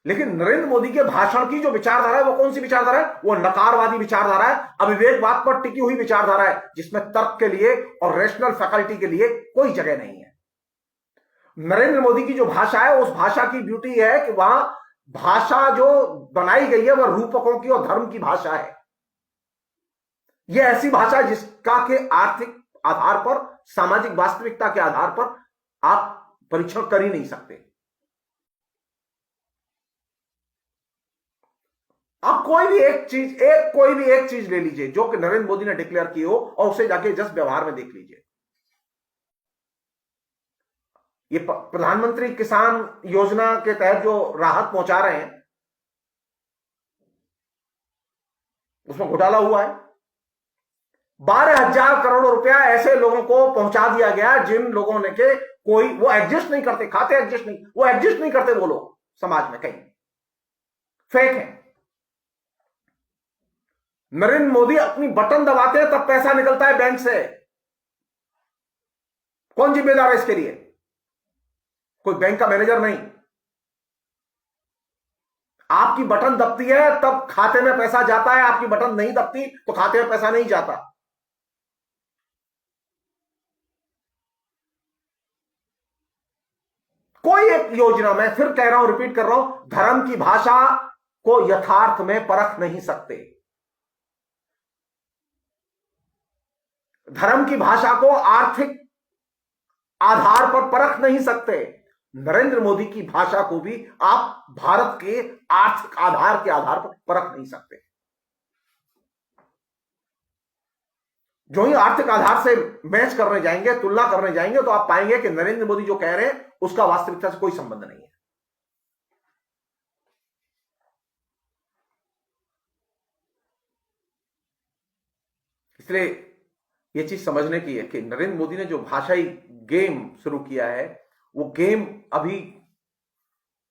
लेकिन नरेंद्र मोदी के भाषण की जो विचारधारा है वो कौन सी विचारधारा है? वो नकारवादी विचारधारा है, अविवेकवाद पर टिकी हुई विचारधारा है, जिसमें तर्क के लिए और रैशनल फैकल्टी के लिए कोई जगह नहीं है। नरेंद्र मोदी की जो भाषा है, उस भाषा की ब्यूटी है कि वहां भाषा जो बनाई गई है वह रूपकों की और धर्म की भाषा है। यह ऐसी भाषा है जिसका के आर्थिक आधार पर, सामाजिक वास्तविकता के आधार पर आप परीक्षण कर ही नहीं सकते। आप कोई भी एक चीज ले लीजिए जो कि नरेंद्र मोदी ने डिक्लेयर की हो और उसे जाके जस्ट व्यवहार में देख लीजिए। ये प्रधानमंत्री किसान योजना के तहत जो राहत पहुंचा रहे हैं उसमें घोटाला हुआ है। 12,000 करोड़ रुपया ऐसे लोगों को पहुंचा दिया गया जिन लोगों ने के कोई वो एग्जिस्ट नहीं करते, खाते एग्जिस्ट नहीं, वो एग्जिस्ट नहीं करते, वो लोग समाज में कहीं फेक है। नरेंद्र मोदी अपनी बटन दबाते हैं तब पैसा निकलता है बैंक से। कौन जिम्मेदार है इसके लिए? कोई बैंक का मैनेजर नहीं। आपकी बटन दबती है तब खाते में पैसा जाता है, आपकी बटन नहीं दबती तो खाते में पैसा नहीं जाता। कोई एक योजना, मैं फिर कह रहा हूं, रिपीट कर रहा हूं, धर्म की भाषा को यथार्थ में परख नहीं सकते। धर्म की भाषा को आर्थिक आधार पर परख नहीं सकते। नरेंद्र मोदी की भाषा को भी आप भारत के आर्थिक आधार के आधार पर परख नहीं सकते। जो ही आर्थिक आधार से मैच करने जाएंगे, तुलना करने जाएंगे, तो आप पाएंगे कि नरेंद्र मोदी जो कह रहे हैं उसका वास्तविकता से कोई संबंध नहीं है। इसलिए यह चीज समझने की है कि नरेंद्र मोदी ने जो भाषाई गेम शुरू किया है वो गेम अभी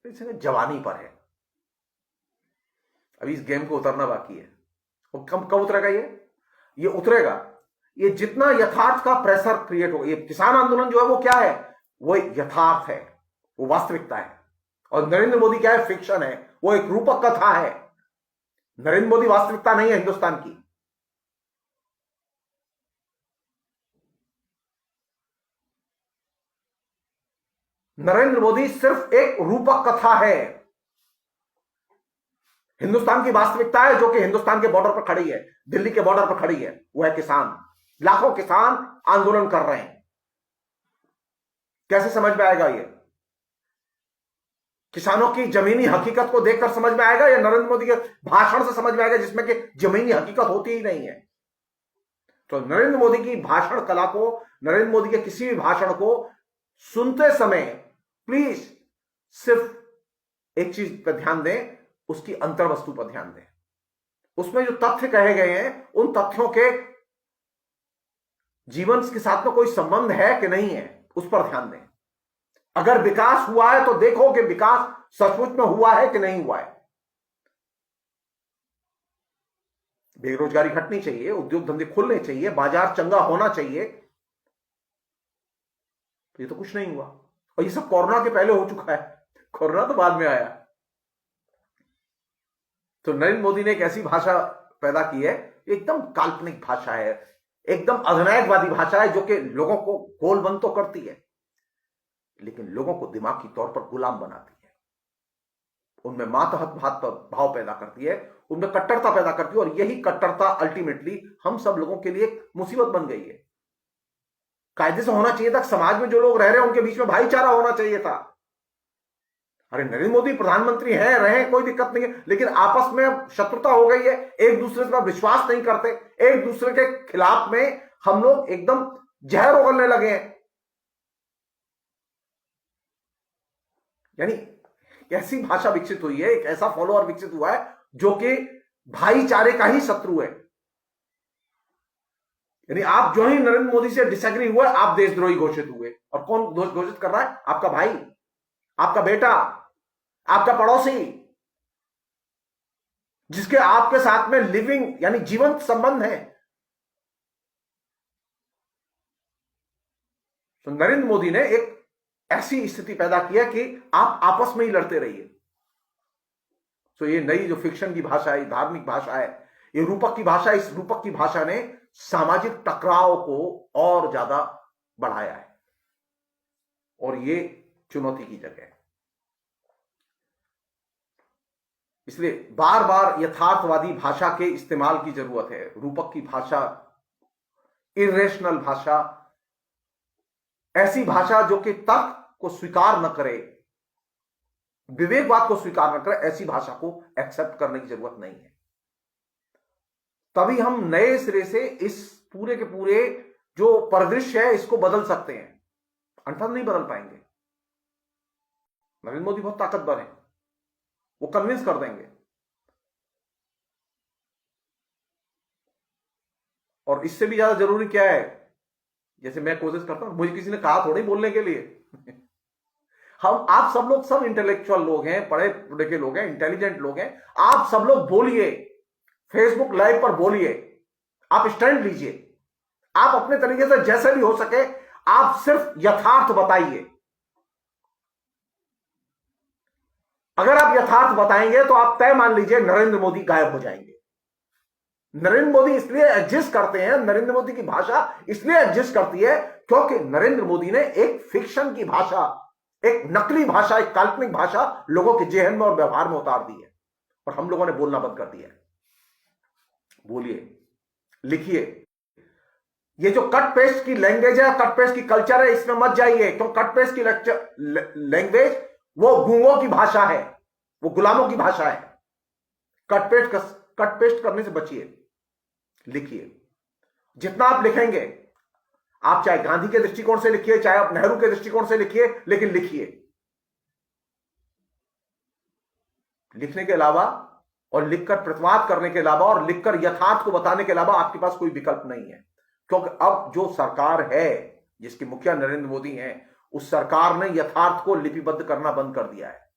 जवानी पर है। अभी इस गेम को उतरना बाकी है। वो कब उतरेगा? ये उतरेगा ये जितना यथार्थ का प्रेशर क्रिएट होगा। ये किसान आंदोलन जो है वो क्या है? वो यथार्थ है, वो वास्तविकता है। और नरेंद्र मोदी क्या है? फिक्शन है, वो एक रूपक कथा है। नरेंद्र मोदी वास्तविकता नहीं है हिंदुस्तान की। नरेंद्र मोदी सिर्फ एक रूपक कथा है। हिंदुस्तान की वास्तविकता है जो कि हिंदुस्तान के बॉर्डर पर खड़ी है, दिल्ली के बॉर्डर पर खड़ी है। वो है किसान। लाखों किसान आंदोलन कर रहे हैं। कैसे समझ में आएगा ये? किसानों की जमीनी हकीकत को देखकर समझ में आएगा या नरेंद्र मोदी के भाषण से समझ में आएगा जिसमें कि जमीनी हकीकत होती ही नहीं है? तो नरेंद्र मोदी की भाषण कला को, नरेंद्र मोदी के किसी भी भाषण को सुनते समय प्लीज सिर्फ एक चीज पर ध्यान दें, उसकी अंतर्वस्तु पर ध्यान दें। उसमें जो तथ्य कहे गए हैं उन तथ्यों के जीवन के साथ में कोई संबंध है कि नहीं है, उस पर ध्यान दें। अगर विकास हुआ है तो देखो कि विकास सचमुच में हुआ है कि नहीं हुआ है। बेरोजगारी घटनी चाहिए, उद्योग धंधे खुलने चाहिए, बाजार चंगा होना चाहिए। तो ये तो कुछ नहीं हुआ। और ये सब कोरोना के पहले हो चुका है, कोरोना तो बाद में आया। तो नरेंद्र मोदी ने एक ऐसी भाषा पैदा की है, एकदम काल्पनिक भाषा है, एकदम अधिनायकवादी भाषा है, जो कि लोगों को गोलबंद तो करती है लेकिन लोगों को दिमागी तौर पर गुलाम बनाती है। उनमें मातहत भाव पैदा करती है, उनमें कट्टरता पैदा करती है। और यही कट्टरता अल्टीमेटली हम सब लोगों के लिए एक मुसीबत बन गई है। कायदे से होना चाहिए था, समाज में जो लोग रह रहे हैं उनके बीच में भाईचारा होना चाहिए था। अरे नरेंद्र मोदी प्रधानमंत्री हैं, रहे, कोई दिक्कत नहीं है, लेकिन आपस में शत्रुता हो गई है, एक दूसरे पर विश्वास नहीं करते, एक दूसरे के खिलाफ में हम लोग एकदम जहर उगलने लगे हैं। यानी ऐसी भाषा विकसित हुई है, एक ऐसा फॉलोअर विकसित हुआ है जो कि भाईचारे का ही शत्रु है। यानी आप जो ही नरेंद्र मोदी से डिसएग्री हुए, आप देशद्रोही घोषित हुए। और कौन घोषित कर रहा है? आपका भाई, आपका बेटा, आपका पड़ोसी, जिसके आपके साथ में लिविंग यानी जीवंत संबंध है। तो नरेंद्र मोदी ने एक ऐसी स्थिति पैदा की है कि आप आपस में ही लड़ते रहिए। तो ये नई जो फिक्शन की भाषा है, धार्मिक भाषा है, ये रूपक की भाषा, इस रूपक की भाषा ने सामाजिक टकराव को और ज्यादा बढ़ाया है। और ये चुनौती की जगह है। इसलिए बार बार यथार्थवादी भाषा के इस्तेमाल की जरूरत है। रूपक की भाषा, इरेशनल भाषा, ऐसी भाषा जो कि तर्क को स्वीकार न करे, विवेकवाद को स्वीकार न करे, ऐसी भाषा को एक्सेप्ट करने की जरूरत नहीं है। तभी हम नए सिरे से इस पूरे के पूरे जो परिदृश्य है इसको बदल सकते हैं, अन्यथा नहीं बदल पाएंगे। नरेंद्र मोदी बहुत ताकतवर है, वो कन्विंस कर देंगे। और इससे भी ज्यादा जरूरी क्या है, जैसे मैं कोशिश करता हूं, मुझे किसी ने कहा थोड़ी बोलने के लिए आप सब लोग सब इंटेलेक्चुअल लोग हैं, पढ़े लिखे लोग हैं, इंटेलिजेंट लोग हैं, आप सब लोग बोलिए, फेसबुक लाइव पर बोलिए, आप स्टैंड लीजिए, आप अपने तरीके से जैसे भी हो सके आप सिर्फ यथार्थ बताइए। अगर आप यथार्थ बताएंगे तो आप तय मान लीजिए नरेंद्र मोदी गायब हो जाएंगे। नरेंद्र मोदी इसलिए एग्जिस्ट करते हैं, नरेंद्र मोदी की भाषा इसलिए एग्जिस्ट करती है क्योंकि नरेंद्र मोदी ने एक फिक्शन की भाषा, एक नकली भाषा, एक काल्पनिक भाषा लोगों के जेहन में और व्यवहार में उतार दी है, और हम लोगों ने बोलना बंद कर दिया है। बोलिए, लिखिए। ये जो कट पेस्ट की लैंग्वेज है, कट पेस्ट की कल्चर है, इसमें मत जाइए, क्यों कट पेस्ट की लैंग्वेज वो गूंगों की भाषा है, वो गुलामों की भाषा है। कट पेस्ट करने से बचिए, लिखिए। जितना आप लिखेंगे, आप चाहे गांधी के दृष्टिकोण से लिखिए, चाहे आप नेहरू के दृष्टिकोण से लिखिए, लेकिन लिखिए। लिखने के अलावा और लिखकर प्रतिवाद करने के अलावा और लिखकर यथार्थ को बताने के अलावा आपके पास कोई विकल्प नहीं है। क्योंकि अब जो सरकार है, जिसके मुखिया नरेंद्र मोदी हैं, उस सरकार ने यथार्थ को लिपिबद्ध करना बंद कर दिया है।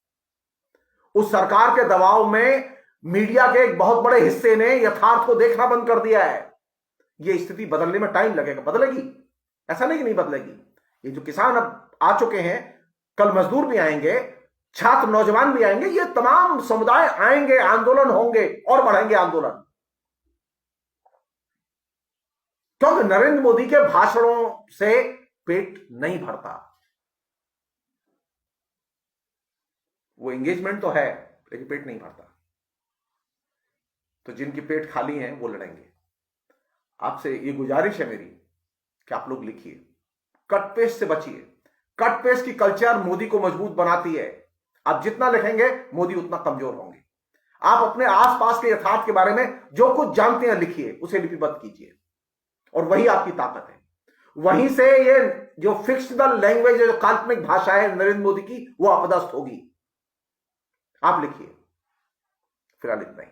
उस सरकार के दबाव में मीडिया के एक बहुत बड़े हिस्से ने यथार्थ को देखना बंद कर दिया है। यह स्थिति बदलने में टाइम लगेगा, बदलेगी, ऐसा नहीं कि नहीं बदलेगी। ये जो किसान अब आ चुके हैं, कल मजदूर भी आएंगे, छात्र नौजवान भी आएंगे, ये तमाम समुदाय आएंगे, आंदोलन होंगे और बढ़ेंगे आंदोलन। क्योंकि नरेंद्र मोदी के भाषणों से पेट नहीं भरता। वो एंगेजमेंट तो है लेकिन पेट नहीं भरता। तो जिनके पेट खाली हैं वो लड़ेंगे। आपसे ये गुजारिश है मेरी कि आप लोग लिखिए, कट पेस्ट से बचिए। कट पेस्ट की कल्चर मोदी को मजबूत बनाती है। आप जितना लिखेंगे मोदी उतना कमजोर होंगे। आप अपने आसपास के यथार्थ के बारे में जो कुछ जानते हैं लिखिए, उसे लिपिबद्ध कीजिए, और वही आपकी ताकत है। वहीं से ये जो फिक्शनल लैंग्वेज है, जो काल्पनिक भाषा है नरेंद्र मोदी की, वो अपदस्थ होगी। आप लिखिए। फिलहाल इतना ही।